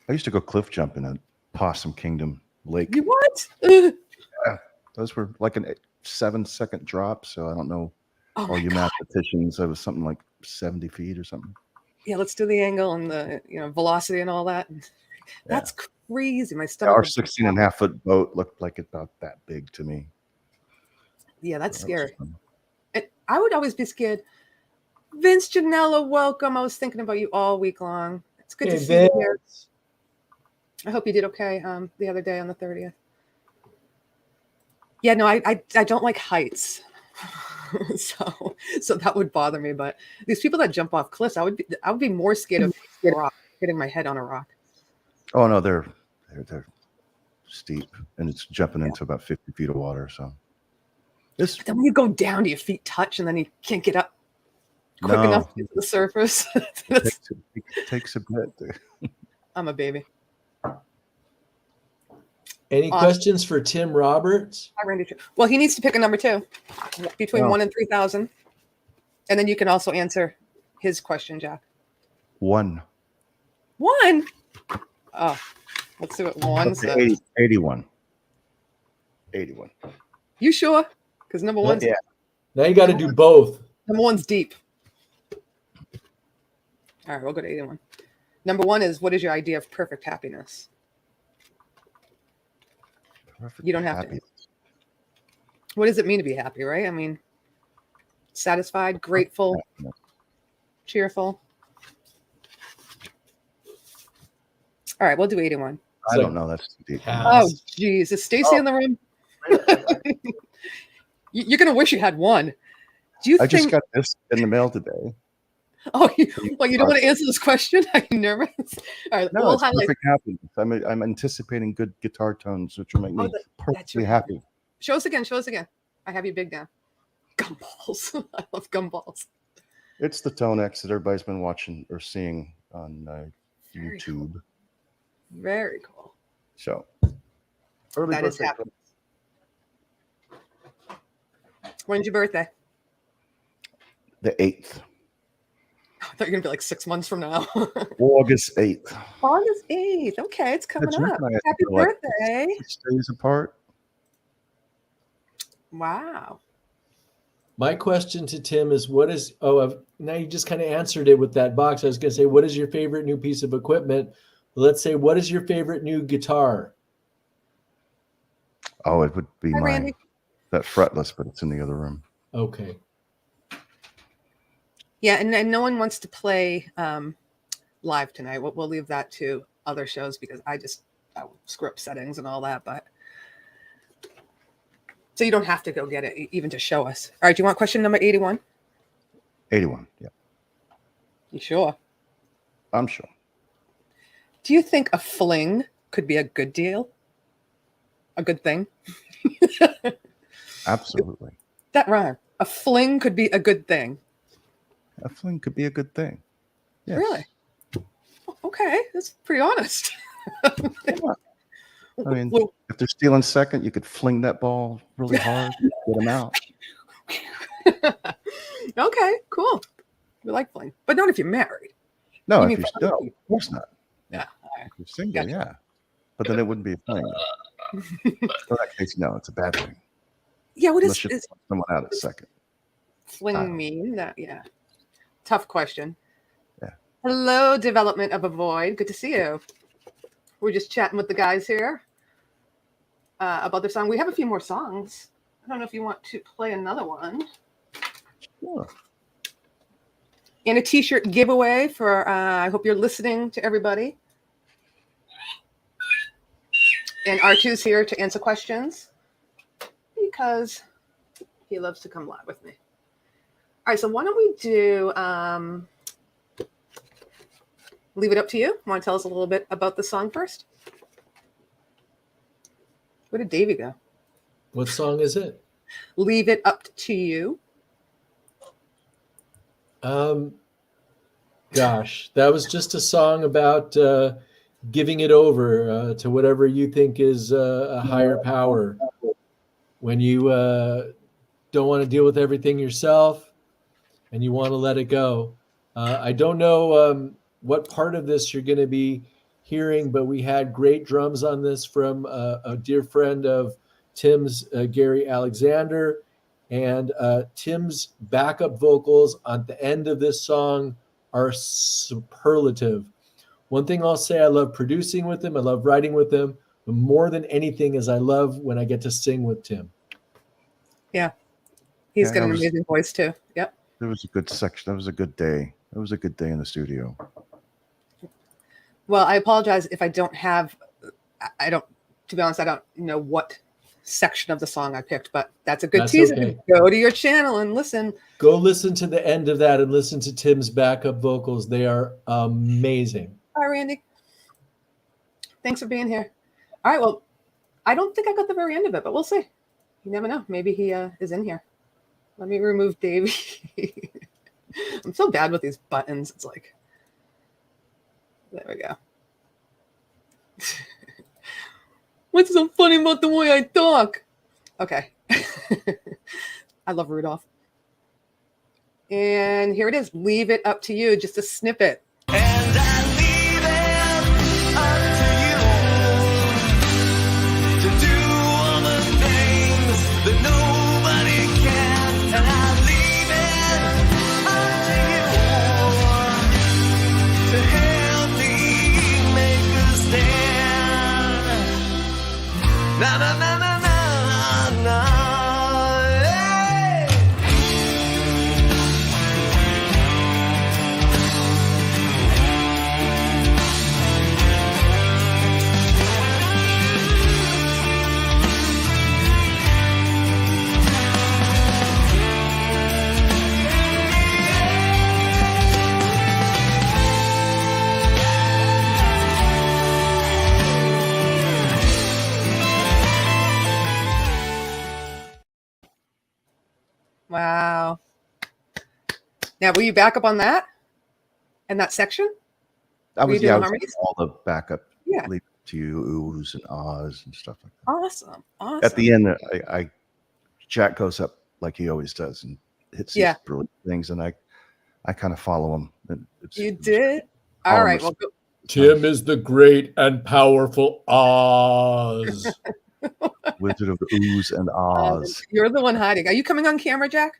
I used to go cliff jumping at Possum Kingdom Lake. You what? Yeah, those were like a 7-second drop. So I don't know. All you mathematicians, it was something like 70 feet or something. Yeah, let's do the angle and the velocity and all that. That's crazy. My stomach. Our 16.5-foot boat looked like about that big to me. Yeah, that's scary. And I would always be scared. Vince Janella, welcome. I was thinking about you all week long. It's good to see you here. I hope you did okay the other day on the 30th. Yeah, no, I don't like heights. so that would bother me. But these people that jump off cliffs, I would be more scared of a rock, hitting my head on a rock. Oh no, they're steep, and it's jumping into about 50 feet of water. So but then when you go down, do your feet touch, and then you can't get up quick enough to get to the surface? It takes a bit. I'm a baby. Any questions for Tim Roberts? Hi, Randy. Well, he needs to pick a number 2 between 1 and 3,000. And then you can also answer his question, Jack. 1. 1? Oh, let's see what 1 says. 81. 81. You sure? Because number 1's Now you got to do both. Number 1's deep. All right, we'll go to 81. Number 1 is, what is your idea of perfect happiness? You don't have to. What does it mean to be happy, right? I mean, satisfied, grateful, cheerful. All right, we'll do 81. I don't know. That's too deep. Oh, geez. Is Stacy in the room? You're going to wish you had 1. I just got this in the mail today. Oh, you don't want to answer this question? Are you nervous? All right, no, it's perfect happiness. I'm anticipating good guitar tones, which will make me perfectly happy. Show us again. I have you big down. Gumballs. I love gumballs. It's the Tone X that everybody's been watching or seeing on YouTube. Cool. Very cool. So, early birthday. When's your birthday? The 8th. I thought you were going to be like 6 months from now. August 8th. August 8th. Okay, it's coming up. Happy birthday. 6 days apart. Wow. My question to Tim is, now you just kind of answered it with that box. I was going to say, what is your favorite new piece of equipment? Let's say, what is your favorite new guitar? Oh, it would be that fretless, but it's in the other room. Okay. Yeah, and no one wants to play live tonight. We'll leave that to other shows because I will screw up settings and all that. But so you don't have to go get it even to show us. All right, do you want question number 81? '81. Yeah, You sure? I'm sure. Do you think a fling could be a good deal? A good thing? Absolutely. That rhyme. A fling could be a good thing. A fling could be a good thing. Yes. Really? Okay, that's pretty honest. Yeah. I mean, Well, if they're stealing second, you could fling that ball really hard, get them out. okay, cool. We like fling, but not if you're married. No, You if mean you're for other no, of people? course not. Yeah. All right. If you're single, Gotcha. yeah. But then it wouldn't be a fling. In that case, no, it's a bad thing. Yeah. What Unless you is fling someone out at second. fling mean? That yeah. Tough question. Yeah. Hello, development of a void. Good to see you. We're just chatting with the guys here about their song. We have a few more songs. I don't know if you want to play another one. Sure. And a t-shirt giveaway for I hope you're listening to everybody. And R2's here to answer questions because he loves to come live with me. All right, so why don't we do Leave It Up to You? Want to tell us a little bit about the song first? Where did Davey go? What song is it? Leave It Up to You. Gosh, that was just a song about giving it over to whatever you think is a higher power. When you don't want to deal with everything yourself and you want to let it go. I don't know what part of this you're going to be hearing, but we had great drums on this from a dear friend of Tim's, Gary Alexander. And Tim's backup vocals on the end of this song are superlative. One thing I'll say, I love producing with him. I love writing with him. But more than anything is I love when I get to sing with Tim. Yeah. He's Yeah, got an that was- amazing voice too. Yep. There was a good section. That was a good day. It was a good day in the studio. Well, I apologize if I don't have, I don't, to be honest, I don't know what section of the song I picked, but that's a good That's teaser. okay. Go to your channel and listen. Go listen to the end of that and listen to Tim's backup vocals. They are amazing. Hi, Randy. Thanks for being here. All right. Well, I don't think I got the very end of it, but we'll see. You never know. Maybe he is in here. Let me remove Davey. I'm so bad with these buttons. It's like, there we go. What's so funny about the way I talk? Okay. I love Rudolph. And here it is. Leave It Up to You. Just a snippet. And I leave it up to you to do all the things that nobody can. And I leave it up to you to help me make a stand. Na na na na na na. Wow. Now, will you back up on that? And that section? I Were was, you yeah, doing I was harmonies? doing all the backup, Yeah. leave it to you, oohs and ahs and stuff like that. Awesome. Awesome. At the end, Jack goes up like he always does and hits Yeah. these brilliant things, and I kind of follow him. And You did? All right. Well, go. Tim is the great and powerful Oz. Wizard of oohs and ahs. You're the one hiding. Are you coming on camera, Jack?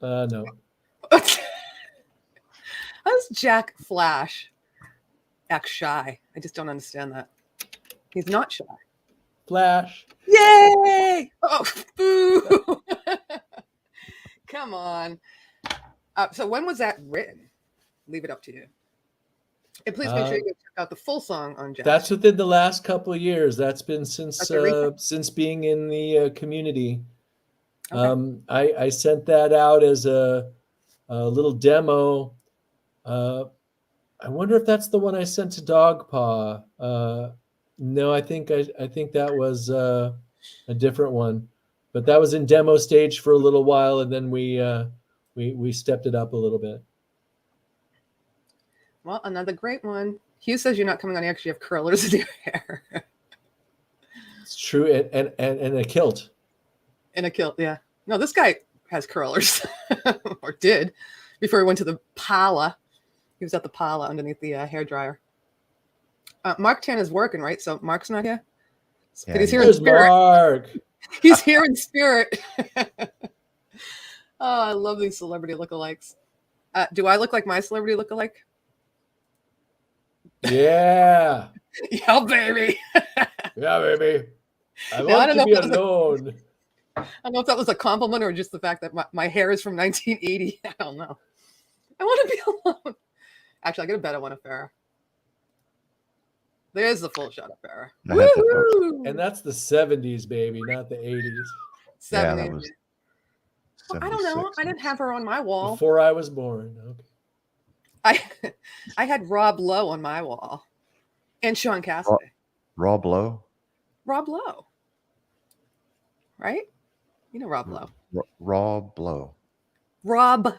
No. How's Jack Flash act shy? I just don't understand that. He's not shy. Flash. Yay! Oh, boo! Come on. So when was that written? Leave It Up to You. And please make sure you go check out the full song on Jack. That's within the last couple of years. That's been since That's a recent. since being in the community. Okay. I sent that out as a little demo. I wonder if that's the one I sent to Dogpaw. No, I think that was a different one, but that was in demo stage for a little while, and then we stepped it up a little bit. Well, another great one. Hugh says you're not coming on. You actually have curlers in your hair. It's true, and a kilt. In a kilt, yeah. No, this guy has curlers, or did, before he went to the parlor. He was at the parlor underneath the hair dryer. Mark Tan is working, right? So Mark's not here? Yeah, But he's here in There's spirit. Mark. He's here in spirit. Oh, I love these celebrity lookalikes. Do I look like my celebrity lookalike? Yeah. Yeah, baby. Yeah, baby. I Now, I want don't to know be if that was alone. I don't know if that was a compliment or just the fact that my hair is from 1980. I don't know. I want to be alone. Actually, I get a better one of Farrah. There's the full shot of Farrah. I had that post. Woo-hoo! And that's the 70s, baby, not the 80s. Yeah, 70s. that was Well, I don't know. 76. I didn't have her on my wall. Before I was born. Okay. I had Rob Lowe on my wall, and Sean Cassidy. Raw Blow. Rob Lowe, right? You know Rob Lowe. Raw Blow. Rob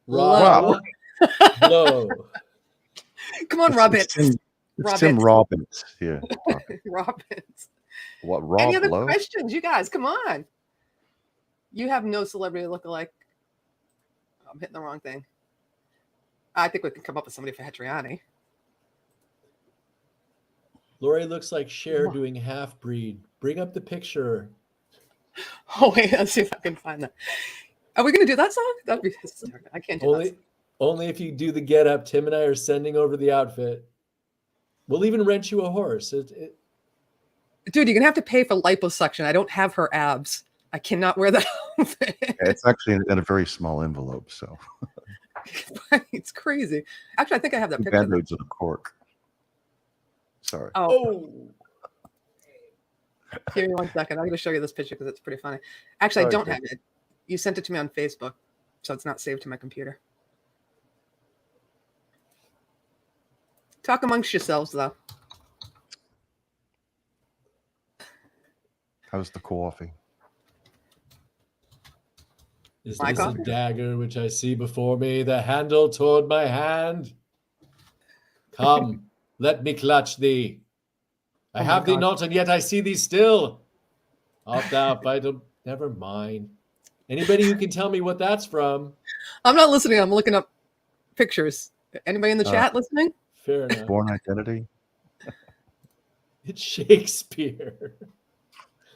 Rob Lowe. Come on, It's Robbins. Tim Robbins here. Robbins. What, Raw Any other Blow? questions, you guys? Come on. You have no celebrity lookalike. I'm hitting the wrong thing. I think we can come up with somebody for Hetriani. Lori looks like Cher doing half breed. Bring up the picture. Oh wait, let's see if I can find that. Are we going to do that song? That'd be hysterical. I can't do that. Only if you do the get up. Tim and I are sending over the outfit. We'll even rent you a horse. Dude, you're going to have to pay for liposuction. I don't have her abs. I cannot wear that outfit. Yeah, it's actually in a very small envelope, so It's crazy. Actually, I think I have that two picture. band-aids and a cork. Sorry. Oh, give me 1 second. I'm going to show you this picture because it's pretty funny. Actually, I Sorry, don't Tim. have it. You sent it to me on Facebook, so it's not saved to my computer. Talk amongst yourselves, though. How's the coffee? Is My this a coffee? dagger which I see before me, the handle toward my hand? Come, let me clutch thee. I Oh my have thee God. not, and yet I see thee still. Art thou vital? Never mind. Anybody who can tell me what that's from? I'm not listening. I'm looking up pictures. Anybody in the chat listening? Fair enough. Born Identity? It's Shakespeare.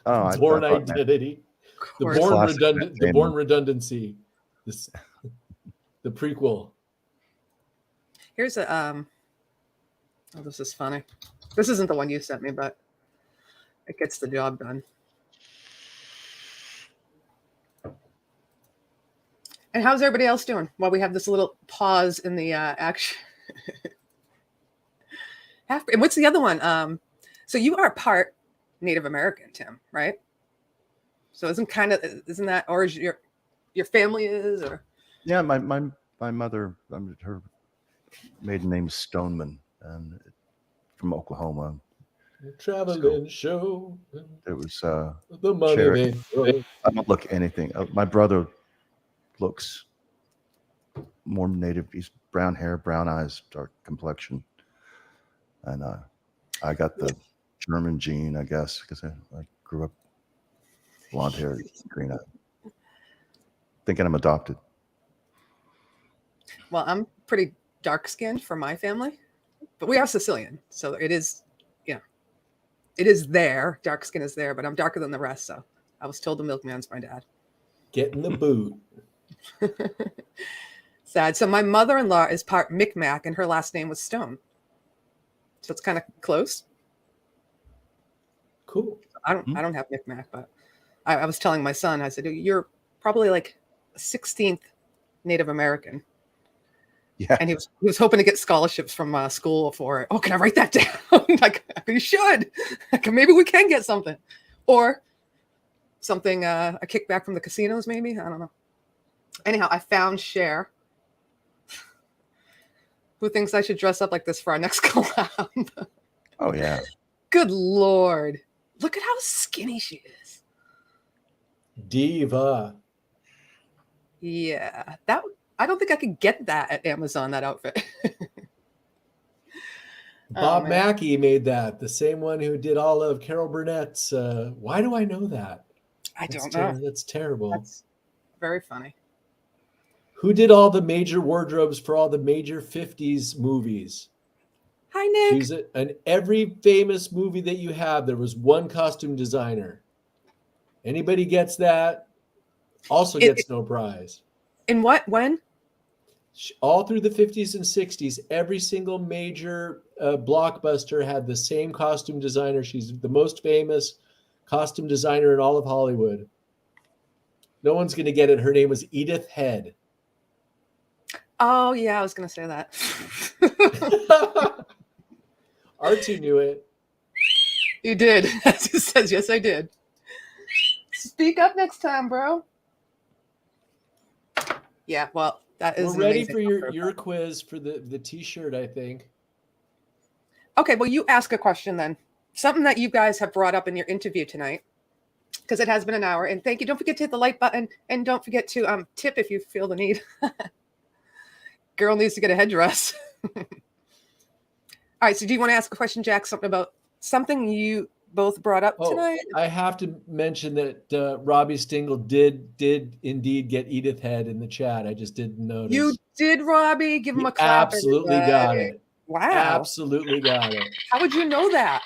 Oh, Born I thought that- Identity. Of The course. born Classic redundant. The entertainment. born redundancy. This, the prequel. Here's a oh, this is funny. This isn't the one you sent me, but it gets the job done. And how's everybody else doing while we have this little pause in the action? And what's the other one? So you are part Native American, Tim, right? So isn't that, or is your family is, or? Yeah, my mother, her maiden name's Stoneman, and from Oklahoma. Traveling show. It was The money Cherokee. they throw. I don't look anything. My brother looks more native. He's brown hair, brown eyes, dark complexion, and I got the German gene, I guess, because I grew up blonde hair, green eye. Thinking I'm adopted. Well, I'm pretty dark skinned for my family, but we are Sicilian, so it is there. Dark skin is there, but I'm darker than the rest. So I was told the milkman's my dad. Get in the boot. Sad. So my mother-in-law is part Micmac, and her last name was Stone. So it's kind of close. Cool. I don't have Micmac, but I was telling my son, I said, you're probably like 16th Native American. Yeah. And he was hoping to get scholarships from school for it. Oh, can I write that down? Like, you should. Like, maybe we can get something. Or something, a kickback from the casinos, maybe. I don't know. Anyhow, I found Cher, who thinks I should dress up like this for our next collab. Oh yeah. Good Lord. Look at how skinny she is. Diva. Yeah. I don't think I could get that at Amazon, that outfit. Bob man. Mackey made that, the same one who did all of Carol Burnett's. Why do I know that? I don't know. That's terrible. That's very funny. Who did all the major wardrobes for all the major 50s movies? Hi, Nick. She's in every famous movie that you have, there was one costume designer. Anybody gets that also gets no prize. In what? When? All through the 50s and 60s, every single major blockbuster had the same costume designer. She's the most famous costume designer in all of Hollywood. No one's going to get it. Her name was Edith Head. Oh, yeah, I was going to say that. R2 knew it. You did. As it says, yes, I did. Speak up next time, bro. Yeah, well, that is We're ready for your quiz for the t-shirt, I think. Okay, well, you ask a question then. Something that you guys have brought up in your interview tonight, because it has been an hour. And thank you. Don't forget to hit the like button, and don't forget to tip if you feel the need. Girl needs to get a headdress. All right, so do you want to ask a question, Jack? Something about something you both brought up tonight? I have to mention that Robbie Stingle did indeed get Edith Head in the chat. I just didn't notice. You did, Robbie. Give him a clap. Absolutely got it. Wow. Absolutely got it. How would you know that?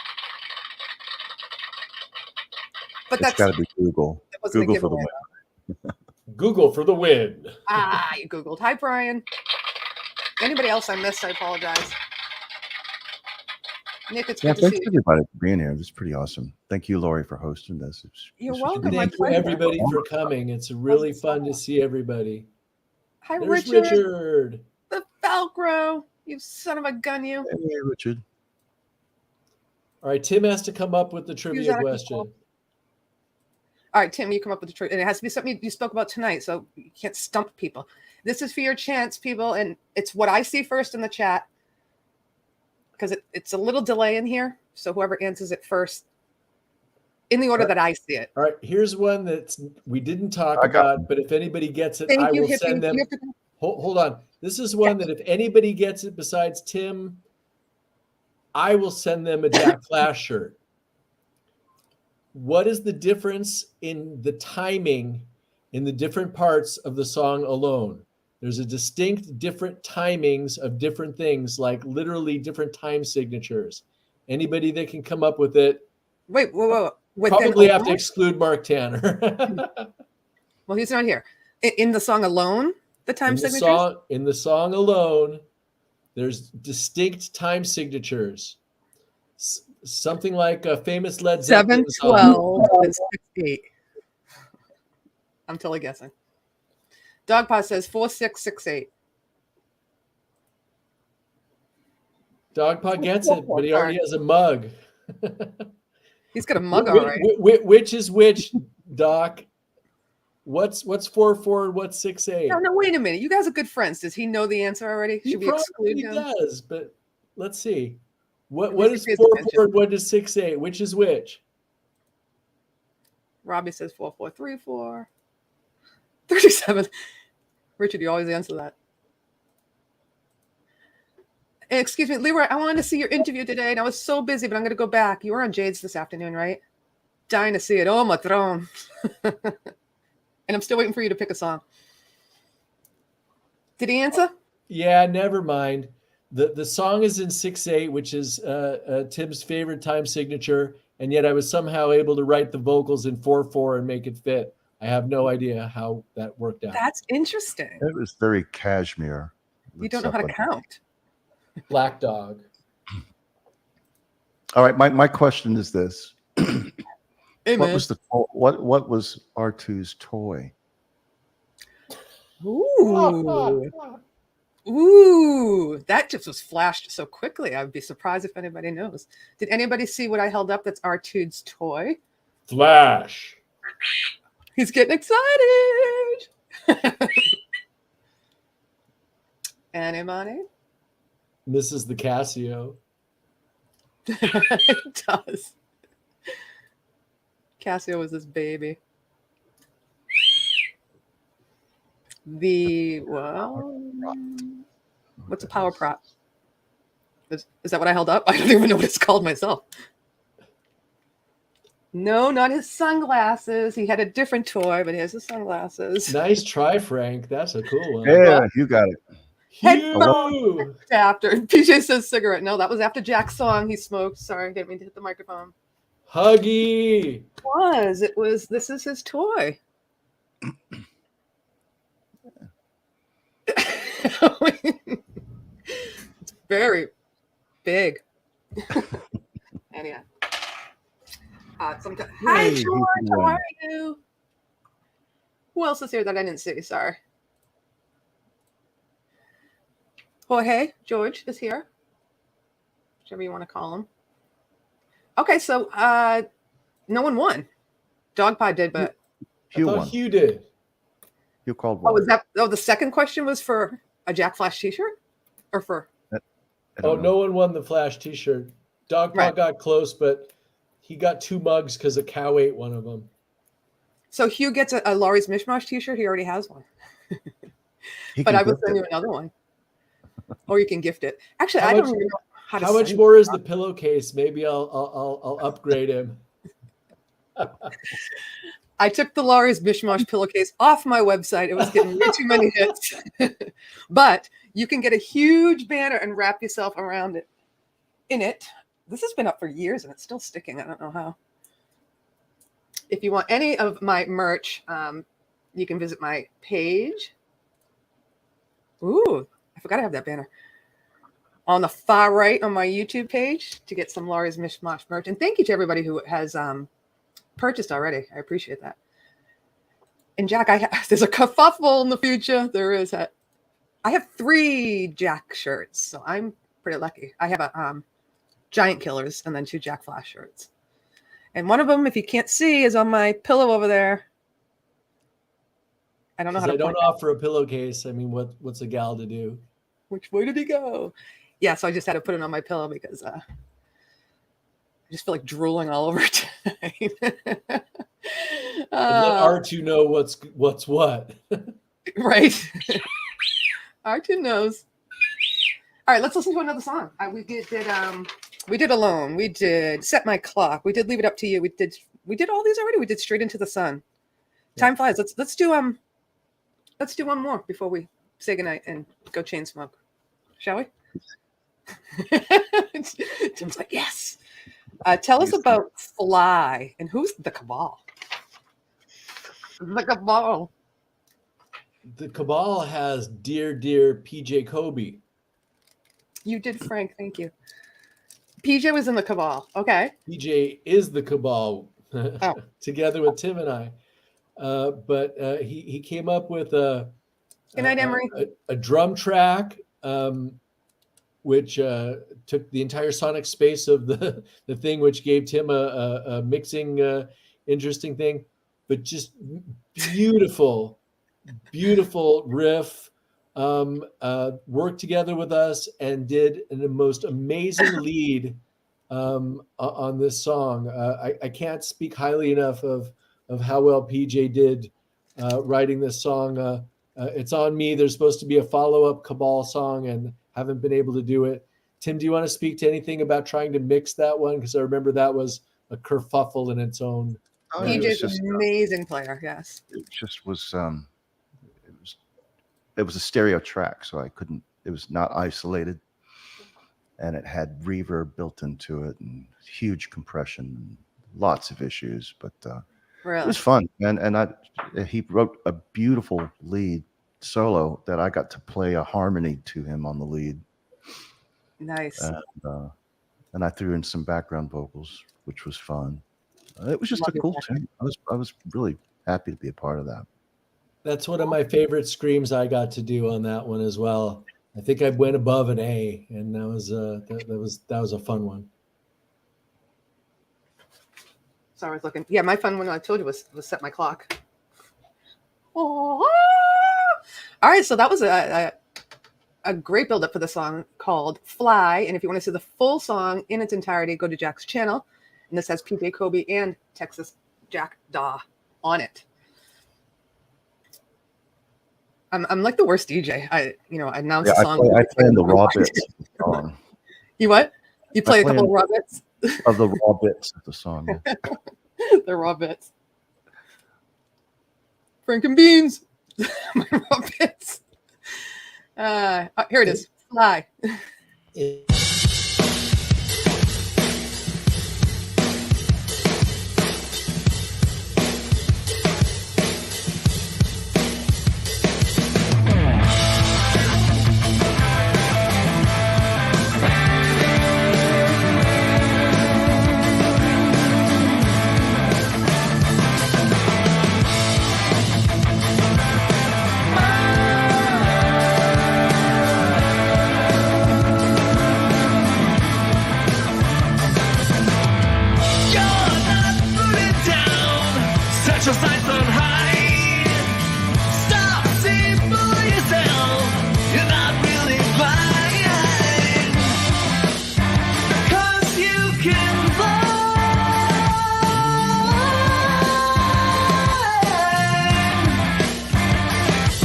But It's got to be Google. Google for the win. Google for the win. You Googled. Hi, Brian. Anybody else I missed, I apologize. Nick, it's good to see Thanks you. everybody for being here. This is pretty awesome. Thank you, Lori, for hosting this. You're this was welcome. really My Thank you, pleasure. everybody, for coming. It's really fun to see everybody. Hi, There's Richard. Richard. The Velcro. You son of a gun, you. Hey, Richard. All right, Tim has to come up with the trivia out of question. control. All right, Tim, you come up with the truth. And it has to be something you spoke about tonight, so you can't stump people. This is for your chance, people, and it's what I see first in the chat, because it's a little delay in here, so whoever answers it first, in the order that I see it. All right, here's one that we didn't talk about, but if anybody gets it, I will send them. Hold on. This is one that if anybody gets it besides Tim, I will send them a Jack Flash shirt. What is the difference in the timing in the different parts of the song Alone? There's a distinct different timings of different things, like literally different time signatures. Anybody that can come up with it. Wait, whoa. Probably have to exclude Mark Tanner. Well, he's not here. In the song Alone, the time signatures? In the song Alone, there's distinct time signatures. Something like a famous Led Zeppelin 7, 12, and 6, 8. I'm totally guessing. Dogpaw says 4, 6, 6, 8. Dogpaw gets it, but he already has a mug. He's got a mug, all right. Which is which, Doc? What's 4, 4 and what's 6, 8? No, wait a minute. You guys are good friends. Does he know the answer already? Should we exclude him? He does, but let's see. What is 4, 4 and what is 6, 8? Which is which? Robbie says 4, 4, 3, 4. 37. Richard, you always answer that. Excuse me, Leroy, I wanted to see your interview today, and I was so busy, but I'm going to go back. You were on Jade's this afternoon, right? Dying to see it. Oh, my throne. And I'm still waiting for you to pick a song. Did he answer? Yeah, never mind. The song is in 6/8, which is Tim's favorite time signature, and yet I was somehow able to write the vocals in 4/4 and make it fit. I have no idea how that worked out. That's interesting. It was very cashmere. You don't know how to count. Black Dog. All right, my question is this: Hey, what was what was R2's toy? Ooh, that just was flashed so quickly. I would be surprised if anybody knows. Did anybody see what I held up? That's R2's toy. Flash. He's getting excited. Anybody? Mrs. the Casio. It does. Casio was this baby. What's a power prop? Is that what I held up? I don't even know what it's called myself. No, not his sunglasses. He had a different toy, but here's his sunglasses. Nice try, Frank. That's a cool one. Yeah, you got it. Hugh! After PJ says cigarette. No, that was after Jack's song. He smoked. Sorry, didn't mean to hit the microphone. Huggy! It was. This is his toy. It's very big. Anyhow. Hi, Hey, George. How are you? Who else is here that I didn't see? Sorry. Jorge, George is here. Whichever you want to call him. Okay, so no one won. Dogpie did, but I thought Hugh did. You called one. was that? Oh, the second question was for a Jack Flash T-shirt, or for? No one won the Flash T-shirt. Dogpaw got close, but he got 2 mugs because a cow ate one of them. So Hugh gets a Laurie's Mishmash T-shirt. He already has one. But I will send you another one, or you can gift it. Actually, I don't even know how to. How much more is the pillowcase? Maybe I'll upgrade him. I took the Laurie's Mishmash pillowcase off my website. It was getting way too many hits. But you can get a huge banner and wrap yourself around it. In it. This has been up for years and it's still sticking. I don't know how. If you want any of my merch, you can visit my page. Ooh, I forgot I have that banner. On the far right on my YouTube page to get some Laurie's Mishmash merch. And thank you to everybody who has purchased already. I appreciate that. And Jack, there's a kerfuffle in the future. There is. I have 3 Jack shirts, so I'm pretty lucky. I have a Giant Killers and then 2 Jack Flash shirts. And one of them, if you can't see, is on my pillow over there. I don't know how to. I don't offer a pillowcase. I mean, what's a gal to do? Which way did he go? Yeah, so I just had to put it on my pillow because I just feel like drooling all over tonight. Let R2 know what's what. Right. R2 knows. All right, let's listen to another song. We did Alone. We did Set My Clock. We did Leave It Up to You. We did all these already. We did Straight Into the Sun. Yeah. Time flies. Let's do one more before we say goodnight and go chain smoke. Shall we? Tim's like, yes. Tell us about Fly and who's the Cabal? The Cabal. The Cabal has dear PJ Kobe. You did, Frank. Thank you. PJ was in the Cabal. Okay. PJ is the Cabal together with Tim and I. But he came up with a drum track, which took the entire sonic space of the thing, which gave Tim a mixing interesting thing, but just beautiful riff. Worked together with us and did the most amazing lead on this song. I can't speak highly enough of how well PJ did writing this song. It's on me. There's supposed to be a follow-up Cabal song and haven't been able to do it. Tim, do you want to speak to anything about trying to mix that one? Because I remember that was a kerfuffle in its own. PJ's an amazing player. Yes. It just was. It was a stereo track, so I couldn't. It was not isolated, and it had reverb built into it and huge compression, and lots of issues. But really? It was fun, and he wrote a beautiful lead solo that I got to play a harmony to him on the lead. Nice. And I threw in some background vocals, which was fun. It was just a cool tune. I was really happy to be a part of that. That's one of my favorite screams I got to do on that one as well. I think I went above an A, and that was a fun one. Sorry, I was looking. Yeah, my fun one I told you was set my clock. Oh, all right, so that was a great build up for the song called Fly. And if you want to see the full song in its entirety, go to Jack's channel. And this has PJ Kobe and Texas Jackdaw on it. I'm like the worst DJ. I announce Yeah, a song. I play in the raw bits of the song. You what? You play a couple in- of raw bits? Of the raw bits of the song. Yeah. The raw bits. Frank and Beans. My raw bits. Here it is. Fly. Your sights on high. Stop, see for yourself. You're not really blind. 'Cause you can fly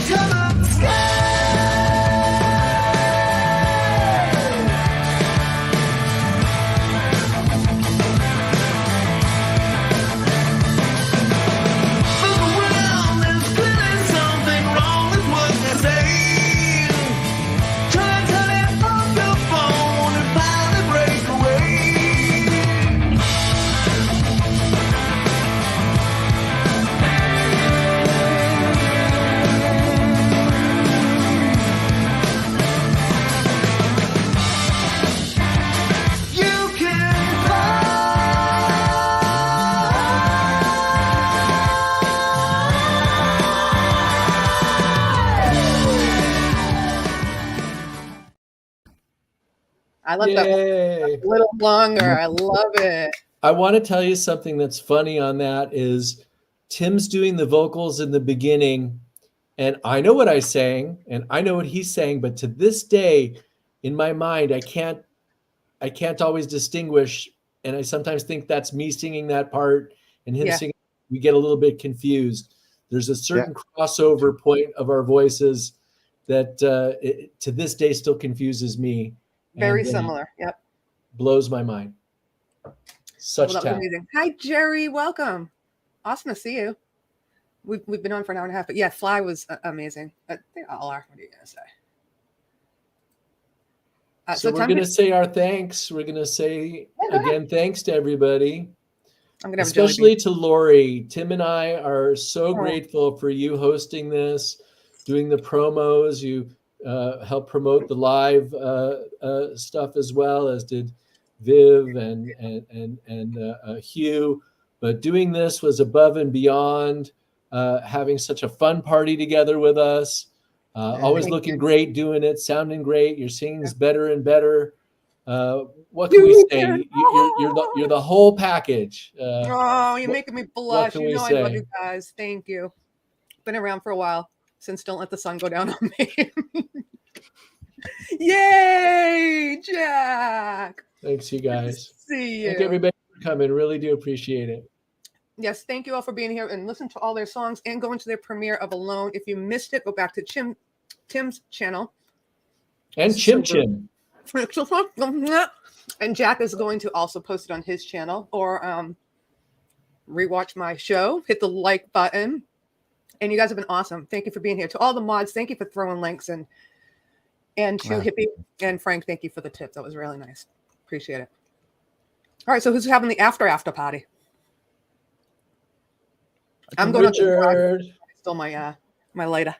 to the sky. I love that one Yay. a little longer. I love it. I want to tell you something that's funny on that is Tim's doing the vocals in the beginning, and I know what I sang and I know what he's saying, but to this day in my mind, I can't always distinguish. And I sometimes think that's me singing that part and him singing. We get a little bit confused. There's a certain crossover point of our voices that to this day still confuses me. Very similar. Yep. Blows my mind. Such Well, that was talent. amazing. Hi, Jerry. Welcome. Awesome to see you. We've been on for an hour and a half, but yeah, Fly was amazing. They all are. What are you gonna say? So we're going to say our thanks. We're going to say again, thanks to everybody. I'm gonna have especially to Lori. Tim and I are so grateful for you hosting this, doing the promos. You helped promote the live stuff as well, as did Viv and Hugh. But doing this was above and beyond. Having such a fun party together with us. Always looking great doing it, sounding great. Your singing's better and better. What can we say? You're the whole package. Oh, you're making me blush. You know I love say? you guys. Thank you. Been around for a while since Don't Let the Sun Go Down on Me. Yay, Jack. Thanks, you guys. See you. Thank everybody for coming. Really do appreciate it. Yes, thank you all for being here and listen to all their songs and go into their premiere of Alone. If you missed it, go back to Tim's channel. And Chim. And Jack is going to also post it on his channel or rewatch my show. Hit the like button. And you guys have been awesome. Thank you for being here. To all the mods, thank you for throwing links. And to Hippie and Frank, thank you for the tip. That was really nice. Appreciate it. All right, so who's having the after party? I'm going Richard. Still my lighter.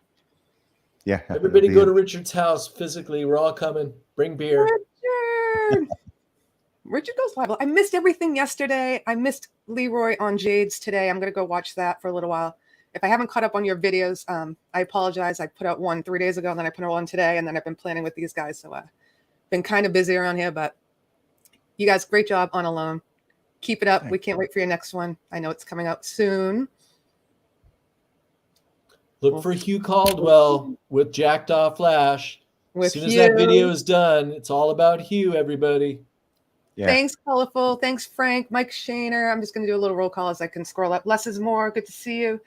Yeah. Everybody go to Richard's house physically. We're all coming. Bring beer. Richard goes live. I missed everything yesterday. I missed Leroy on Jade's today. I'm going to go watch that for a little while. If I haven't caught up on your videos, I apologize. I put out one 3 days ago, and then I put out one today, and then I've been planning with these guys. So I've been kind of busy around here, but you guys, great job on Alone. Keep it up. Thanks. We can't wait for your next one. I know it's coming out soon. Look for Hugh Caldwell with Jackdaw Flash. With as soon as that Hugh. video is done, it's all about Hugh, everybody. Yeah. Thanks, Colorful. Thanks, Frank. Mike Shaner. I'm just going to do a little roll call as I can scroll up. Less is more. Good to see you.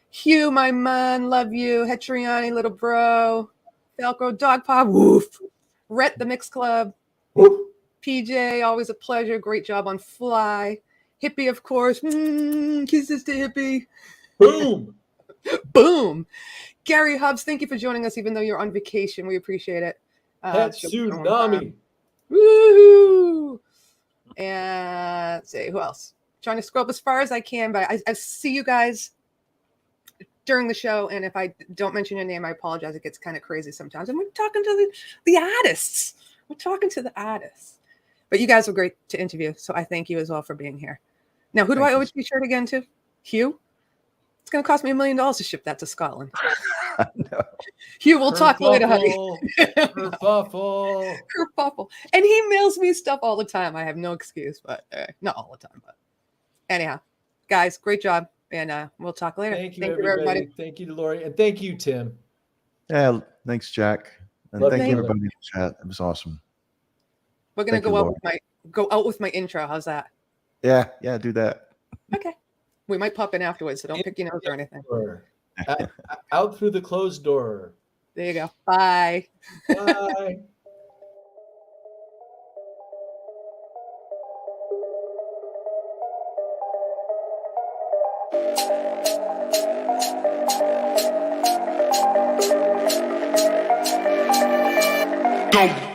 Hugh, my man. Love you. Hetriani, little bro. Velcro, Dog Pop. Woof. Rhett, the Mix Club. Whoop. PJ, always a pleasure. Great job on Fly. Hippie, of course. Kisses to Hippie. Boom. Boom. Gary Hubbs, thank you for joining us, even though you're on vacation. We appreciate it. Pet she'll be going tsunami. Woohoo! And let's see who else. Trying to scroll up as far as I can, but I see you guys during the show, and if I don't mention your name, I apologize. It gets kind of crazy sometimes. And we're talking to the artists. We're talking to the artists. But you guys were great to interview, so I thank you as well for being here. Now, who do I owe a t-shirt again to? Hugh? It's going to cost me $1 million to ship that to Scotland. No. Hugh, we'll talk later, honey. Kerfuffle. Kerfuffle. And he mails me stuff all the time. I have no excuse, but not all the time. But anyhow, guys, great job. And we'll talk later. Thank you, everybody. Thank you to Lori. And thank you, Tim. Yeah. Thanks, Jack. And Love thank you, you, everybody in the chat. It was awesome. We're going to Thank you, go out with my intro. How's that? Yeah. Do that. Okay. We might pop in afterwards, so don't pick your nose or anything. Out through the closed door. There you go. Bye. Bye. Go.